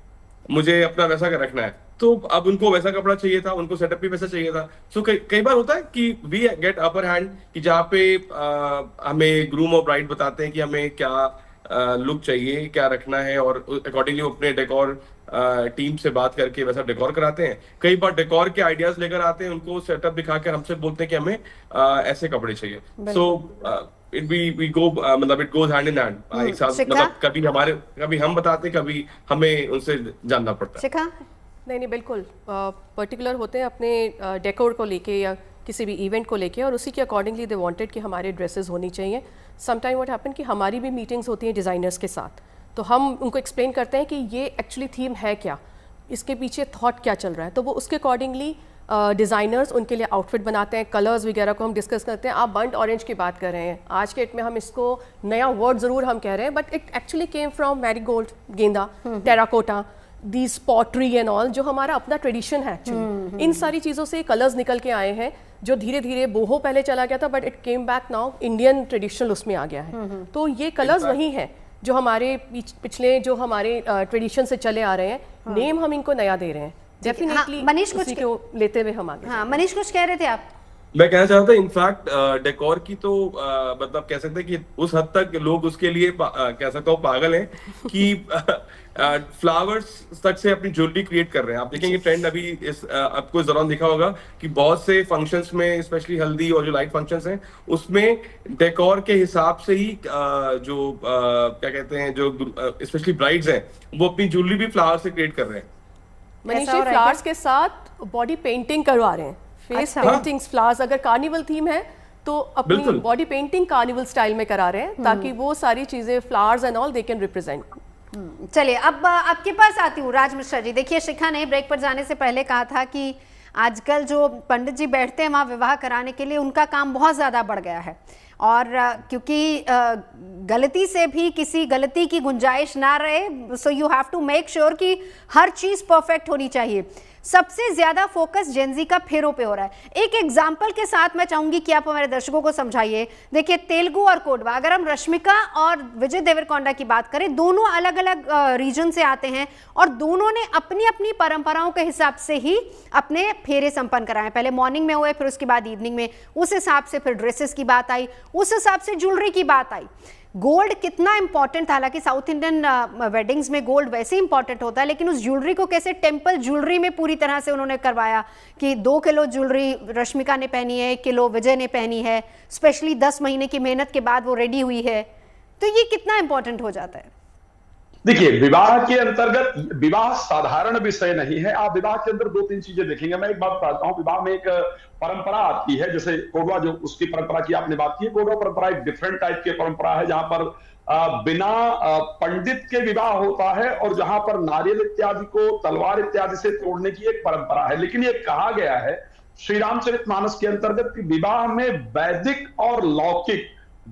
मुझे अपना वैसा कर रखना है। तो अब उनको वैसा कपड़ा चाहिए था, उनको सेटअप भी वैसा चाहिए था। सो कई बार होता है कि वी गेट अपर हैंड, कि जहाँ पे हमें ग्रूम और ब्राइड बताते हैं कि हमें क्या लुक चाहिए, क्या रखना है, और अकॉर्डिंगली अपने डेकोर टीम से बात करके वैसा डेकोर कराते हैं। कई बार डेकोर के आइडियाज लेकर आते हैं, उनको सेटअप दिखा के हमसे बोलते हैं कि हमें ऐसे कपड़े चाहिए। सो we go मतलब it goes hand in hand, एक साथ, मतलब कभी हम बताते, कभी हमें उनसे जानना पड़ता है। शिखा? नहीं बिल्कुल पर्टिकुलर होते हैं अपने डेकोर को लेके या किसी भी इवेंट को लेके, और उसी के अकॉर्डिंगली दे वांटेड कि हमारे ड्रेसेस होनी चाहिए। सम टाइम व्हाट हैपन कि हमारी भी मीटिंग्स होती हैं डिज़ाइनर्स के साथ, तो हम उनको एक्सप्लेन करते हैं कि ये एक्चुअली थीम है क्या, इसके पीछे थॉट क्या चल रहा है, तो वो उसके अकॉर्डिंगली डिज़ाइनर्स उनके लिए आउटफिट बनाते हैं। कलर्स वगैरह को हम डिस्कस करते हैं। आप बर्न्ट ऑरेंज की बात कर रहे हैं, आज के डेट में हम इसको नया वर्ड ज़रूर हम कह रहे हैं, but it actually came from marigold, गेंदा, terracotta, these pottery and all, जो हमारा अपना ट्रेडिशन है एक्चुअली। इन सारी चीज़ों से कलर्स निकल के आए हैं, जो धीरे धीरे बोहो पहले चला गया था, but it came back now, Indian traditional उसमें आ गया है। तो ये कलर्स वही हैं जो हमारे पिछले जो हमारे ट्रेडिशन से चले आ रहे हैं। नेम हम इनको नया दे रहे हैं डेफिनेटली। मनीष कुछ लेते हुए हम आगे। हाँ, मनीष कुछ कह रहे थे आप? मैं कहना चाहता था इनफैक्ट डेकोर की तो मतलब कह सकते हैं कि उस हद तक लोग उसके लिए कह सकता हूँ पागल हैं कि फ्लावर्स तक से अपनी ज्वेलरी क्रिएट कर रहे हैं। आप देखेंगे ट्रेंड अभी आपको इस दौरान दिखा होगा कि बहुत से फंक्शंस में, स्पेशली हल्दी और जो लाइट फंक्शंस हैं, उसमें डेकोर के हिसाब से ही जो क्या कहते हैं, जो स्पेशली ब्राइड्स हैं, वो अपनी ज्वेलरी भी फ्लावर से क्रिएट कर रहे हैं। मनीष फ्लावर्स के साथ बॉडी पेंटिंग करवा रहे हैं, फेस पेंटिंग्स, फ्लावर्स। अगर कार्निवल थीम है तो अपनी बॉडी पेंटिंग कार्निवल स्टाइल में करा रहे हैं, ताकि वो सारी चीजें flowers and all they can represent. चलिए अब आपके पास आती हूँ राज मिश्रा जी। देखिए शिखा ने ब्रेक पर जाने से पहले कहा था कि आजकल जो पंडित जी बैठते हैं वहाँ विवाह कराने के लिए, उनका काम बहुत ज़्यादा बढ़ गया है, और क्योंकि गलती से भी किसी गलती की गुंजाइश ना रहे, so you have to make sure कि हर चीज़ परफेक्ट होनी चाहिए। सबसे ज्यादा फोकस जेनजी का फेरों पे हो रहा है। एक एग्जाम्पल के साथ मैं चाहूंगी कि आप हमारे दर्शकों को समझाइए। देखिए, तेलुगु और कोडवा, अगर हम रश्मिका और विजय देवरकोंडा की बात करें, दोनों अलग अलग रीजन से आते हैं और दोनों ने अपनी अपनी परंपराओं के हिसाब से ही अपने फेरे संपन्न कराए। पहले मॉर्निंग में हुए, फिर उसके बाद इवनिंग में, उस हिसाब से फिर ड्रेसेस की बात आई, उस हिसाब से ज्वेलरी की बात आई। गोल्ड कितना इंपॉर्टेंट था, हालांकि साउथ इंडियन वेडिंग्स में गोल्ड वैसे इंपॉर्टेंट होता है, लेकिन उस ज्वेलरी को कैसे टेम्पल ज्वेलरी में पूरी तरह से उन्होंने करवाया कि 2 किलो ज्वेलरी रश्मिका ने पहनी है, 1 किलो विजय ने पहनी है, स्पेशली 10 महीने की मेहनत के बाद वो रेडी हुई है। तो ये कितना इंपॉर्टेंट हो जाता है? देखिए, विवाह के अंतर्गत विवाह साधारण विषय नहीं है। आप विवाह के अंदर 2-3 चीजें देखेंगे। मैं एक बात बताता हूं, विवाह में एक परंपरा आती है, जैसे कोडवा, जो उसकी परंपरा की आपने बात की, कोडवा परंपरा एक डिफरेंट टाइप की परंपरा है, जहां पर बिना पंडित के विवाह होता है और जहां पर नारियल इत्यादि को तलवार इत्यादि से तोड़ने की एक परंपरा है। लेकिन ये कहा गया है श्री रामचरितमानस के अंतर्गत कि विवाह में वैदिक और लौकिक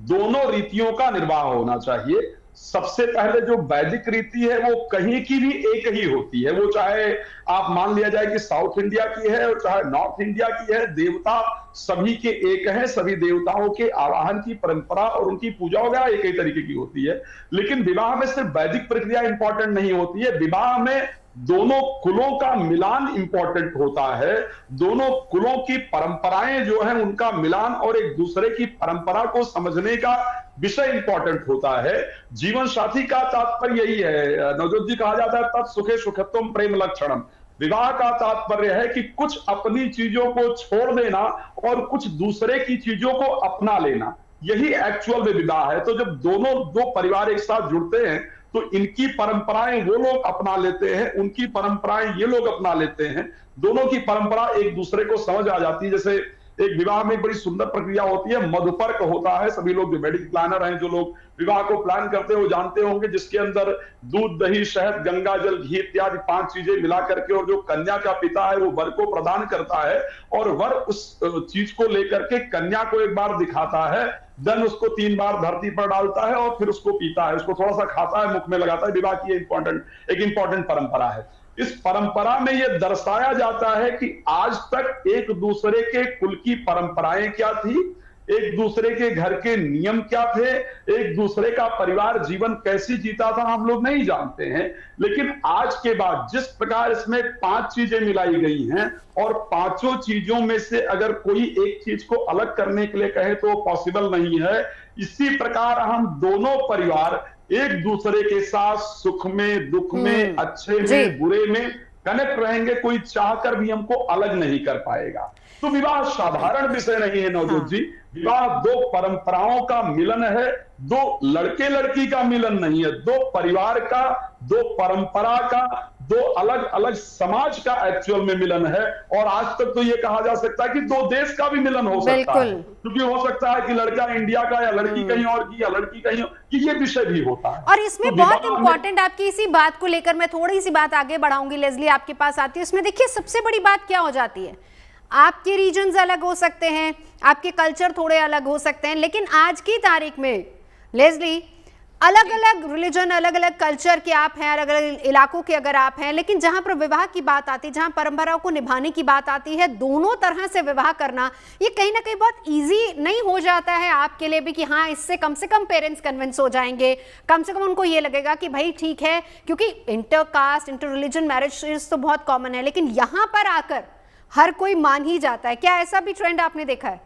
दोनों रीतियों का निर्वाह होना चाहिए। सबसे पहले जो वैदिक रीति है वो कहीं की भी एक ही होती है, वो चाहे आप मान लिया जाए कि साउथ इंडिया की है और चाहे नॉर्थ इंडिया की है, देवता सभी के एक हैं, सभी देवताओं के आवाहन की परंपरा और उनकी पूजा वगैरह एक ही तरीके की होती है। लेकिन विवाह में सिर्फ वैदिक प्रक्रिया इंपॉर्टेंट नहीं होती है, विवाह में दोनों कुलों का मिलान इंपॉर्टेंट होता है। दोनों कुलों की परंपराएं जो है उनका मिलान और एक दूसरे की परंपरा को समझने का विषय इंपॉर्टेंट होता है। जीवन साथी का तात्पर्य यही है, नवजोत जी, कहा जाता है तत् सुखे सुखत्वम प्रेम लक्षणम। विवाह का तात्पर्य है कि कुछ अपनी चीजों को छोड़ देना और कुछ दूसरे की चीजों को अपना लेना, यही एक्चुअल में विवाह है। तो जब दो परिवार एक साथ जुड़ते हैं तो इनकी परंपराएं वो लोग अपना लेते हैं, उनकी परंपराएं ये लोग अपना लेते हैं, दोनों की परंपरा एक दूसरे को समझ आ जाती है। जैसे एक विवाह में एक बड़ी सुंदर प्रक्रिया होती है, मधुपर्क होता है। सभी लोग जो वेडिंग प्लानर हैं, जो लोग विवाह को प्लान करते हैं, वो जानते होंगे, जिसके अंदर दूध, दही, शहद, गंगा जल, घी इत्यादि 5 चीजें मिला करके, और जो कन्या का पिता है वो वर को प्रदान करता है और वर उस चीज को लेकर के कन्या को एक बार दिखाता है, देन उसको 3 बार धरती पर डालता है और फिर उसको पीता है, उसको थोड़ा सा खाता है, मुख में लगाता है। विवाह की एक इंपॉर्टेंट परंपरा है। इस परंपरा में यह दर्शाया जाता है कि आज तक एक दूसरे के कुल की परंपराएं क्या थी, एक दूसरे के घर के नियम क्या थे, एक दूसरे का परिवार जीवन कैसे जीता था, हम लोग नहीं जानते हैं। लेकिन आज के बाद जिस प्रकार इसमें 5 चीजें मिलाई गई हैं और 5 चीजों में से अगर कोई एक चीज को अलग करने के लिए कहे तो पॉसिबल नहीं है। इसी प्रकार हम दोनों परिवार एक दूसरे के साथ सुख में, दुख में, अच्छे में, बुरे में कनेक्ट रहेंगे। कोई चाहकर भी हमको अलग नहीं कर पाएगा। तो विवाह साधारण विषय नहीं है नवजोत जी। विवाह 2 परंपराओं का मिलन है, 2 लड़के लड़की का मिलन नहीं है, 2 परिवार का, 2 परंपरा का, 2 अलग अलग समाज का एक्चुअल में मिलन है। और आज तक तो ये कहा जा सकता है कि 2 देश का भी मिलन हो सकता है, क्योंकि हो सकता है कि लड़का इंडिया का या लड़की कहीं और की या लड़की कहीं और की, ये विषय भी होता है। और इसमें तो बहुत इंपॉर्टेंट, आपकी इसी बात को लेकर मैं थोड़ी सी बात आगे बढ़ाऊंगी, लेस्ली आपके पास आती है। इसमें देखिए सबसे बड़ी बात क्या हो जाती है, आपके रीजन्स अलग हो सकते हैं, आपके कल्चर थोड़े अलग हो सकते हैं, लेकिन आज की तारीख में लेस्ली अलग अलग रिलीजन, अलग अलग कल्चर के आप हैं, अलग अलग इलाकों के अगर आप हैं, लेकिन जहां पर विवाह की बात आती है, जहां परंपराओं को निभाने की बात आती है, दोनों तरह से विवाह करना ये कहीं ना कहीं बहुत इजी नहीं हो जाता है आपके लिए भी कि हाँ इससे कम से कम पेरेंट्स कन्विंस हो जाएंगे, कम से कम उनको ये लगेगा कि भाई ठीक है, क्योंकि inter caste, inter religion marriage तो बहुत कॉमन है, लेकिन यहां पर आकर हर कोई मान ही जाता है। क्या ऐसा भी ट्रेंड आपने देखा है?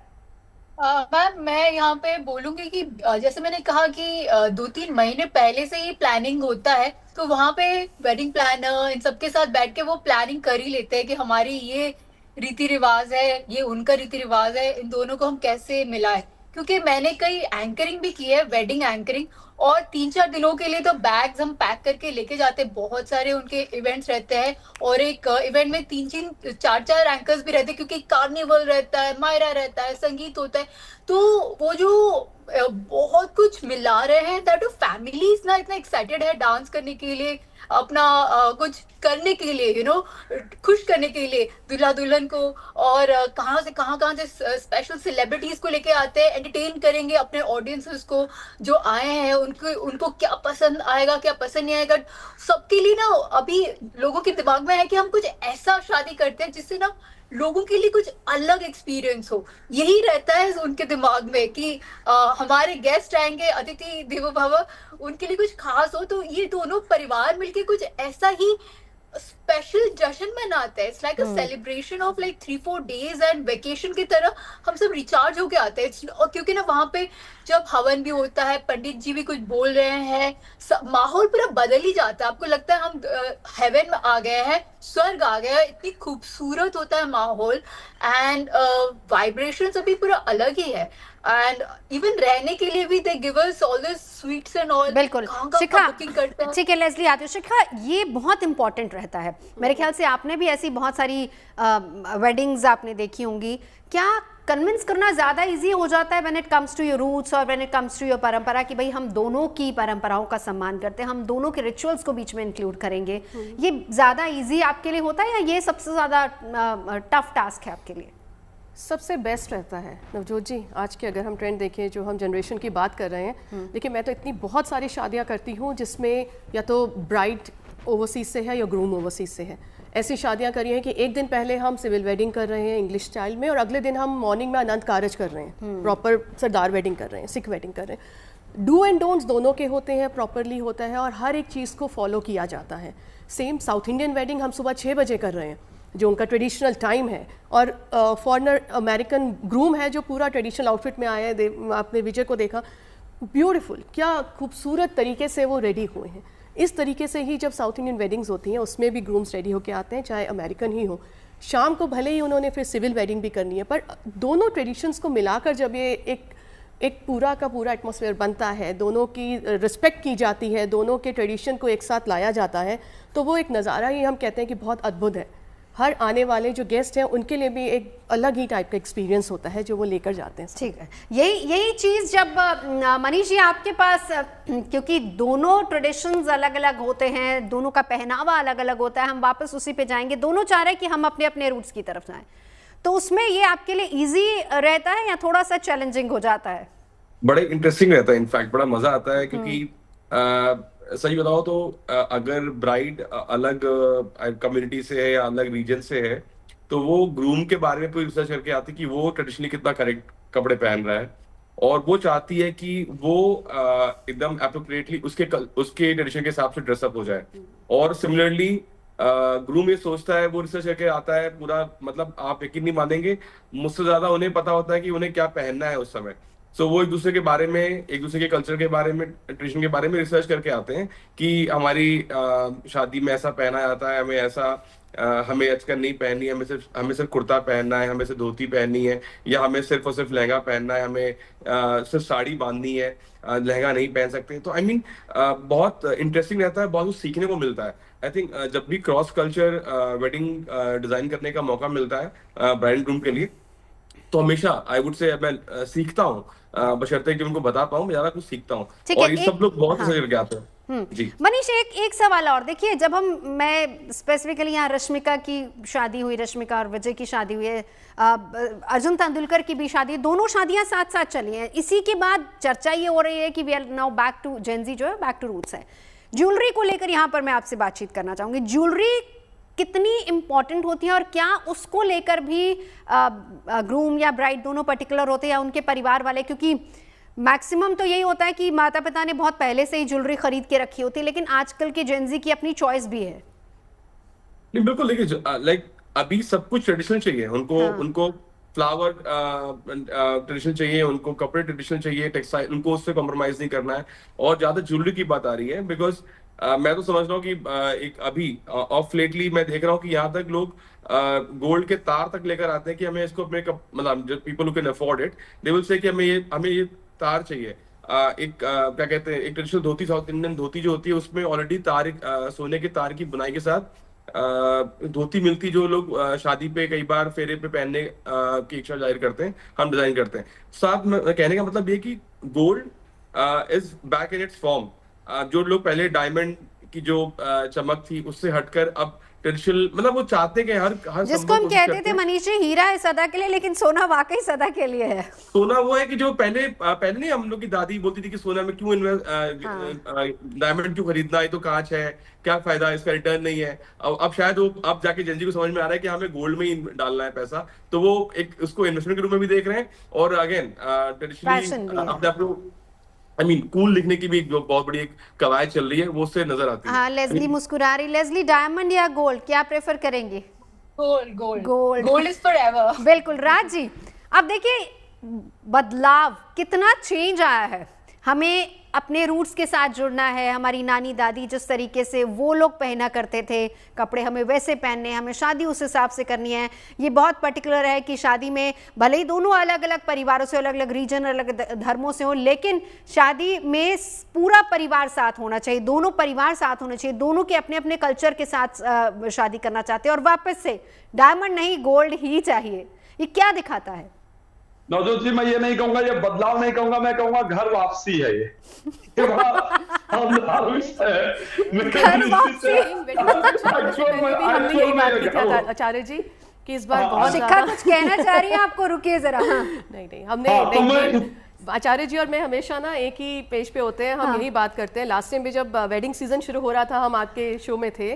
मैम, मैं यहाँ पे बोलूंगी कि जैसे मैंने कहा कि 2-3 महीने पहले से ही प्लानिंग होता है, तो वहां पे वेडिंग प्लानर इन सबके साथ बैठ के वो प्लानिंग कर ही लेते हैं कि हमारी ये रीति रिवाज है, ये उनका रीति रिवाज है, इन दोनों को हम कैसे मिलाएं। क्योंकि मैंने कई एंकरिंग भी की है, वेडिंग एंकरिंग, और 3-4 दिनों के लिए तो बैग्स हम पैक करके लेके जाते हैं। बहुत सारे उनके इवेंट्स रहते हैं और एक इवेंट में 3-4 एंकर्स भी रहते हैं, क्योंकि कार्निवल रहता है, मायरा रहता है, संगीत होता है, तो वो जो बहुत कुछ मिला रहे हैं, दैट फैमिलीज ना इतना एक्साइटेड है डांस करने के लिए, अपना कुछ करने के लिए, खुश करने के लिए दूल्हा दुल्हन को, और कहाँ से स्पेशल सेलिब्रिटीज को लेके आते हैं, एंटरटेन करेंगे अपने ऑडियंसेस को जो आए हैं, उनको क्या पसंद आएगा क्या पसंद नहीं आएगा। सबके लिए ना अभी लोगों के दिमाग में है कि हम कुछ ऐसा शादी करते हैं जिससे ना लोगों के लिए कुछ अलग एक्सपीरियंस हो। यही रहता है उनके दिमाग में कि हमारे गेस्ट आएंगे, अतिथि देवो भव, उनके लिए कुछ खास हो। तो ये दोनों परिवार मिलके कुछ ऐसा ही स्पेशल जश्न मनाते हैं। It's like a celebration of like 3-4 days and vacation की तरह हम सब रिचार्ज होके आते हैं। और क्योंकि ना वहां पे जब हवन भी होता है, पंडित जी भी कुछ बोल रहे हैं, माहौल पूरा बदल ही जाता है। आपको लगता है हम हेवन में आ गए हैं, स्वर्ग आ गए हैं। इतनी खूबसूरत होता है माहौल, एंड वाइब्रेशंस अभी पूरा अलग ही है। एंड इवन रहने के लिए भी they give us all this sweets and all. बिल्कुल शिखा, ठीक है लेस्ली आती है। शिखा, ये बहुत इंपॉर्टेंट रहता है, मेरे ख्याल से आपने भी ऐसी बहुत सारी वेडिंग्स आपने देखी होंगी। क्या कन्विंस करना ज़्यादा इजी हो जाता है when it comes to your roots और when it comes to your परंपरा कि भाई हम दोनों की परंपराओं का सम्मान करते हैं, हम दोनों के रिचुअल्स को बीच में इंक्लूड करेंगे, ये ज़्यादा इजी आपके लिए होता है या ये सबसे ज़्यादा टफ टास्क है आपके लिए? सबसे बेस्ट रहता है नवजोत जी। आज के अगर हम ट्रेंड देखें, जो हम जनरेशन की बात कर रहे हैं, देखिए मैं तो इतनी बहुत सारी शादियां करती हूं जिसमें या तो ब्राइड ओवरसीज से है या ग्रूम ओवरसीज से है। ऐसी शादियां करी हैं कि एक दिन पहले हम सिविल वेडिंग कर रहे हैं इंग्लिश स्टाइल में, और अगले दिन हम मॉर्निंग में अनंत कारज कर रहे हैं, प्रॉपर सरदार वेडिंग कर रहे हैं, सिख वेडिंग कर रहे हैं। डू एंड डोंट्स दोनों के होते हैं, प्रॉपरली होता है, और हर एक चीज़ को फॉलो किया जाता है। सेम साउथ इंडियन वेडिंग हम सुबह 6 बजे कर रहे हैं जो उनका ट्रेडिशनल टाइम है, और फॉरेनर अमेरिकन ग्रूम है जो पूरा ट्रेडिशनल आउटफिट में आया है। आपने विजय को देखा, ब्यूटीफुल, क्या खूबसूरत तरीके से वो रेडी हुए हैं। इस तरीके से ही जब साउथ इंडियन वेडिंग्स होती हैं उसमें भी ग्रूम्स रेडी होके आते हैं, चाहे अमेरिकन ही हो। शाम को भले ही उन्होंने फिर सिविल वेडिंग भी करनी है, पर दोनों ट्रेडिशंस को मिलाकर जब ये एक पूरा का पूरा एटमॉस्फेयर बनता है, दोनों की रिस्पेक्ट की जाती है, दोनों के ट्रेडिशन को एक साथ लाया जाता है, तो वो एक नज़ारा ही हम कहते हैं कि बहुत अद्भुत है। हर आने वाले जो गेस्ट हैं उनके लिए भी एक अलग ही टाइप का एक्सपीरियंस होता है जो वो लेकर जाते हैं। ठीक है, यही चीज़ जब मनीष जी आपके पास, क्योंकि दोनों ट्रेडिशंस अलग अलग होते हैं, दोनों का पहनावा अलग अलग होता है, हम वापस उसी पे जाएंगे, दोनों चाह रहे हैं कि हम अपने अपने रूट्स की तरफ जाएं, तो उसमें ये आपके लिए इजी रहता है या थोड़ा सा चैलेंजिंग हो जाता है? बड़े इंटरेस्टिंग रहता है, इनफैक्ट बड़ा मजा आता है, क्योंकि सही बताओ तो अगर ब्राइड अलग कम्युनिटी से है या अलग रीजन से है, तो वो ग्रूम के बारे में पूरी रिसर्च करके आती है कि वो ट्रेडिशनली कितना करेक्ट कपड़े पहन रहा है, और वो चाहती है कि वो एकदम एप्रोप्रिएटली उसके ट्रेडिशन के हिसाब से ड्रेसअप हो जाए। और सिमिलरली ग्रूम ये सोचता है, वो रिसर्च करके आता है पूरा, मतलब आप यकीन नहीं मानेंगे, मुझसे ज्यादा उन्हें पता होता है कि उन्हें क्या पहनना है उस समय। सो वो एक दूसरे के बारे में, एक दूसरे के कल्चर के बारे में, ट्रेडिशन के बारे में रिसर्च करके आते हैं कि हमारी शादी में ऐसा पहना जाता है, हमें ऐसा हमें आजकल नहीं पहननी है, हमें सिर्फ कुर्ता पहनना है, हमें सिर्फ धोती पहननी है, या हमें सिर्फ और सिर्फ लहंगा पहनना है, हमें सिर्फ साड़ी बांधनी है, लहंगा नहीं पहन सकते। तो आई मीन बहुत इंटरेस्टिंग रहता है, बहुत कुछ सीखने को मिलता है। आई थिंक जब भी क्रॉस कल्चर वेडिंग डिजाइन करने का मौका मिलता है ब्राइड ग्रूम के लिए, तो हमेशा आई वुड से मैं सीखता हूँ, बशर्ते कि उनको बता पाऊँ, मैं ज्यादा कुछ सीखता हूँ, और ये सब लोग बहुत अच्छा करके आते हैं। जी मनीष, एक सवाल और, देखिए जब मैं स्पेसिफिकली यहाँ रश्मिका की शादी हुई, रश्मिका और विजय की शादी हुई है, अर्जुन तेंदुलकर की भी शादी, दोनों शादियां साथ साथ चली हैं। इसी के बाद चर्चा ये हो रही है कि we are now back to Gen Z, जो है बैक टू रूट्स है। ज्वेलरी को लेकर यहाँ पर मैं आपसे बातचीत करना चाहूंगी, ज्वेलरी कितनी इंपॉर्टेंट होती है, और क्या उसको लेकर भी ग्रूम या ब्राइड दोनों पर्टिकुलर होते हैं या उनके परिवार वाले? क्योंकि मैक्सिमम तो यही होता है कि माता पिता ने बहुत पहले से ही ज्वेलरी खरीद के रखी होती है, लेकिन आजकल के जेन-ज़ी की अपनी चॉइस भी है। नहीं बिल्कुल, देखिए लाइक अभी सब कुछ ट्रेडिशनल चाहिए उनको। हाँ। उनको फ्लावर ट्रेडिशनल चाहिए, उनको कपड़े ट्रेडिशनल चाहिए, टेक्सटाइल, उनको उससे कॉम्प्रोमाइज नहीं करना है। और ज्यादा ज्वेलरी की बात आ रही है, बिकॉज मैं तो समझ रहा हूँ कि एक अभी ऑफ लेटली मैं देख रहा हूँ कि यहाँ तक लोग गोल्ड के तार तक लेकर आते हैं कि हमें इसको अपने, मतलब people who can afford it, they will say कि हमें ये तार चाहिए। क्या कहते हैं, एक ट्रेडिशनल धोती, साउथ इंडियन धोती जो होती है, उसमें ऑलरेडी तार, सोने के तार की बुनाई के साथ धोती मिलती, जो लोग शादी पे कई बार फेरे पे पहनने की इच्छा जाहिर करते हैं, हम डिजाइन करते हैं। साथ में कहने का मतलब ये कि gold is back in its form. जो लोग पहले डायमंड की जो चमक थी उससे हटकर अब ट्रेडिशनल, मतलब वो चाहते कि हर जिसको हम कहते थे मनीष जी हीरा है सदा के लिए, लेकिन सोना वाकई सदा के लिए है। सोना वो है कि जो पहले नहीं, हम लोग की दादी बोलती थी कि सोना में क्यों डायमंड क्यों खरीदना, ये तो कांच है, क्या फायदा, इसका रिटर्न नहीं है। अब शायद वो अब जाके जेनजी को समझ में आ रहा है कि हमें गोल्ड में ही डालना है पैसा, तो वो एक उसको इन्वेस्टमेंट के रूप में भी देख रहे हैं, और अगेन ट्रेडिशनली अपने आप कूल लिखने की भी बहुत बड़ी एक कवायद चल रही है, वो उससे नजर आती है। हाँ, लेस्ली मुस्कुरा रही। लेस्ली, डायमंड या गोल्ड क्या प्रेफर करेंगे? Gold is forever. बिल्कुल। राज जी, अब देखिए बदलाव कितना चेंज आया है, हमें अपने रूट्स के साथ जुड़ना है। हमारी नानी दादी जिस तरीके से वो लोग पहना करते थे कपड़े, हमें वैसे पहनने, हमें शादी उस हिसाब से करनी है। ये बहुत पर्टिकुलर है कि शादी में भले ही दोनों अलग अलग परिवारों से, अलग अलग रीजन, अलग धर्मों से हो, लेकिन शादी में पूरा परिवार साथ होना चाहिए, दोनों परिवार साथ होने चाहिए, दोनों के अपने अपने कल्चर के साथ शादी करना चाहते हैं, और वापस से डायमंड नहीं गोल्ड ही चाहिए। ये क्या दिखाता है? नवजोत जी, मैं ये नहीं कहूंगा, ये बदलाव नहीं कहूंगा, मैं कहूंगा घर वापसी है ये आचार्य जी कि इस बार बहुत शिखा कुछ कहना चाह रही है आपको, रुकिए जरा। नहीं हमने आचार्य जी और मैं हमेशा ना एक ही पेज पे होते हैं, हम यही बात करते हैं। लास्ट टाइम भी जब वेडिंग सीजन शुरू हो रहा था, हम आपके शो में थे,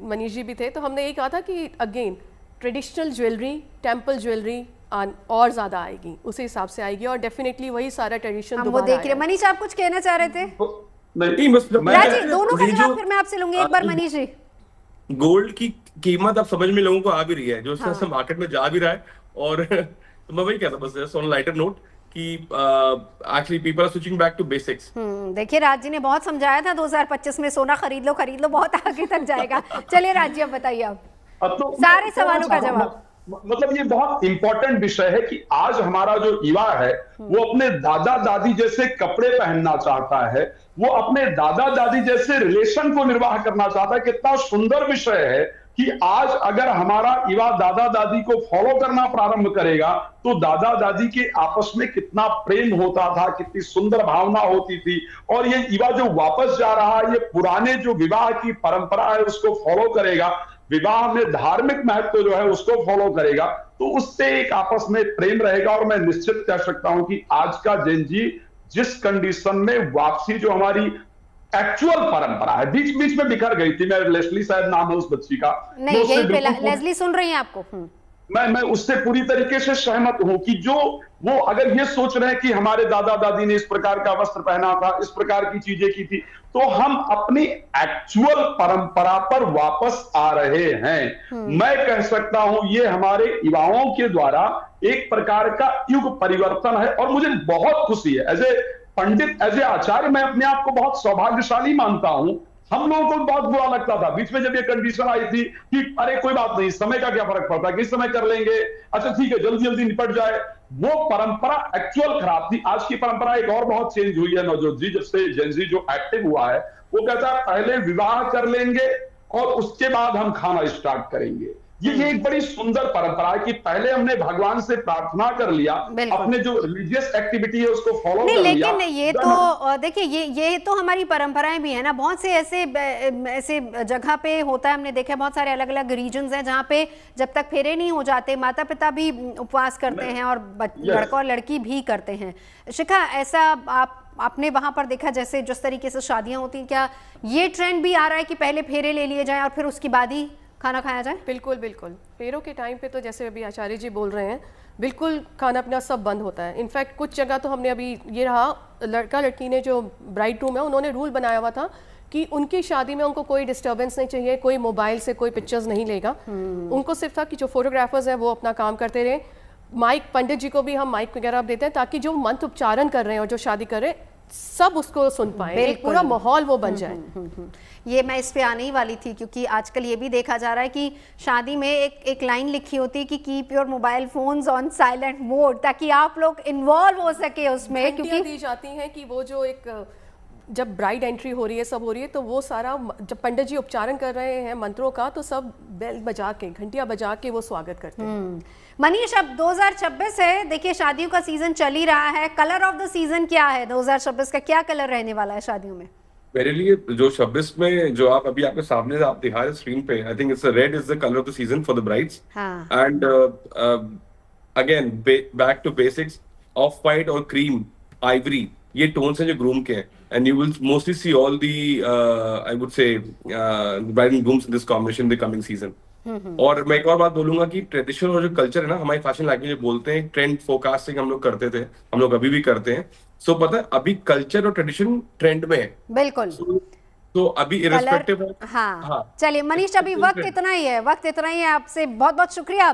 मनीष जी भी थे, तो हमने यही कहा था कि again traditional jewellery, temple jewellery और ज्यादा आएगी, उसी हिसाब से आएगी, और डेफिनेटली वही सारा ट्रेडिशन हम वो देख रहे हैं। मनीष, आप कुछ कहना चाह रहे थे? नहीं, बस दोनों का जवाब फिर मैं आपसे लूंगी एक बार। मनीष जी, गोल्ड की कीमत अब समझ में लोगों को आ भी रही है, जो हाँ। मार्केट में जा भी रहा है, और तो मैं वही कहता बस ऑन लाइटर नोट कि actually people are switching back to basics. देखिए राज जी ने बहुत समझाया था 2025 में सोना खरीद लो, बहुत आगे तक जाएगा। चलिए राज जी, अब बताइए आप सारे सवालों का जवाब। मतलब ये बहुत इंपॉर्टेंट विषय है कि आज हमारा जो युवा है वो अपने दादा दादी जैसे कपड़े पहनना चाहता है, वो अपने दादा दादी जैसे रिलेशन को निर्वाह करना चाहता है। कितना सुंदर विषय है कि आज अगर हमारा युवा दादा दादी को फॉलो करना प्रारंभ करेगा तो दादा दादी के आपस में कितना प्रेम होता था, कितनी सुंदर भावना होती थी, और ये युवा जो वापस जा रहा है, ये पुराने जो विवाह की परंपरा है उसको फॉलो करेगा, विवाह में धार्मिक महत्व जो है उसको फॉलो करेगा, तो उससे एक आपस में प्रेम रहेगा। और मैं निश्चित कह सकता हूं कि आज का जेन जी जिस कंडीशन में वापसी, जो हमारी एक्चुअल परंपरा है, बीच बीच में बिखर गई थी, मैं लेस्ली शायद नाम है उस बच्ची का, नहीं यही पे लेस्ली सुन रही हैं आपको। मैं उससे पूरी तरीके से सहमत हूं कि जो वो अगर ये सोच रहे हैं कि हमारे दादा दादी ने इस प्रकार का वस्त्र पहना था, इस प्रकार की चीजें की थी, तो हम अपनी एक्चुअल परंपरा पर वापस आ रहे हैं। मैं कह सकता हूं ये हमारे युवाओं के द्वारा एक प्रकार का युग परिवर्तन है, और मुझे बहुत खुशी है as a Pandit, as a आचार्य, मैं अपने आप को बहुत सौभाग्यशाली मानता हूं। हम लोगों को बहुत बुरा लगता था बीच में जब ये कंडीशन आई थी कि अरे कोई बात नहीं, समय का क्या फर्क पड़ता है, किस समय कर लेंगे, अच्छा ठीक है जल्दी जल्दी निपट जाए। वो परंपरा एक्चुअल खराब थी। आज की परंपरा एक और बहुत चेंज हुई है नवजोत जी, जब से जेन जी जो एक्टिव हुआ है, वो कहता है पहले विवाह कर लेंगे और उसके बाद हम खाना स्टार्ट करेंगे। ये एक बड़ी सुंदर परंपरा है कि पहले हमने भगवान से प्रार्थना कर लिया, अपने जो रिलीजियस एक्टिविटी है उसको फॉलो कर लिया। लेकिन ये तो देखिए ये तो हमारी परंपराएं भी है ना, बहुत से ऐसे जगह पे होता है, हमने देखा बहुत सारे अलग अलग रीजन्स हैं जहाँ पे जब तक फेरे नहीं हो जाते माता पिता भी उपवास करते हैं और लड़का और लड़की भी करते हैं। शिखा, ऐसा आपने वहां पर देखा जैसे जिस तरीके से शादियां होती हैं, क्या ये ट्रेंड भी आ रहा है कि पहले फेरे ले लिए जाएं और फिर उसके बाद ही खाना खाया जाए? बिल्कुल बिल्कुल, फेरों के टाइम पे तो जैसे अभी आचार्य जी बोल रहे हैं, बिल्कुल खाना पीना सब बंद होता है। इनफैक्ट कुछ जगह तो हमने अभी ये रहा, लड़का लड़की ने जो ब्राइड रूम है उन्होंने रूल बनाया हुआ था कि उनकी शादी में उनको कोई डिस्टर्बेंस नहीं चाहिए, कोई मोबाइल से कोई पिक्चर्स नहीं लेगा। उनको सिर्फ था कि जो फोटोग्राफर्स हैं वो अपना काम करते रहे। माइक, पंडित जी को भी हम माइक वगैरह देते हैं ताकि जो मंत्र उच्चारण कर रहे हैं और जो शादी कर रहे हैं सब उसको सुन पाए, एक पूरा माहौल वो बन जाए। ये मैं इस पे आने ही वाली थी, क्योंकि आजकल ये भी देखा जा रहा है कि शादी में एक लाइन लिखी होती है कि keep your mobile phones on silent mode, ताकि आप लोग इन्वॉल्व हो सके उसमें। क्योंकि दी जाती हैं कि वो जो एक जब ब्राइड एंट्री हो रही है, सब हो रही है, तो वो सारा जब पंडित जी उपचारण कर रहे हैं मंत्रों का, तो सब बेल बजा के, घंटियां बजा के वो स्वागत करते हैं। मनीष, अब 2026 है, देखिए शादियों का सीजन चल ही रहा है, कलर ऑफ द सीजन क्या है 2026 का, क्या कलर रहने वाला है शादियों में? मेरे लिए जो 26 में जो आप अभी आपके सामने आप दिखा रहे स्क्रीन पे, I think it's red is the colour of the season for the brides हाँ and again back to basics, off white और क्रीम आइवरी, ये टोन्स हैं जो ग्रूम के हैं, and you will mostly see all the I would say bride and grooms in this combination the coming season. और मैं एक और बात बोलूंगा कि ट्रेडिशनल और जो कल्चर है ना, हमारी फैशन लैंग्वेज जो बोलते हैं, ट्रेंड फोरकास्टिंग हम लोग करते थे, हम लोग अभी भी करते हैं। सो पता है अभी कल्चर और ट्रेडिशन ट्रेंड में है, बिल्कुल। तो अभी इररिस्पेक्टिव है। हाँ चलिए मनीष, अभी वक्त इतना ही है, वक्त इतना ही है। आपसे बहुत बहुत शुक्रिया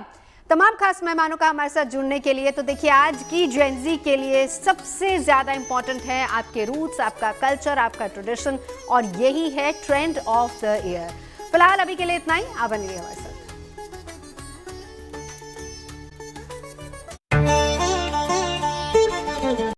तमाम खास मेहमानों का हमारे साथ जुड़ने के लिए। तो देखिए आज की जेनजी के लिए सबसे ज्यादा इंपॉर्टेंट है आपके रूट्स, आपका कल्चर, आपका ट्रेडिशन, और यही है ट्रेंड ऑफ द ईयर। फिलहाल अभी के लिए इतना ही। आप बने रहिए हमारे साथ।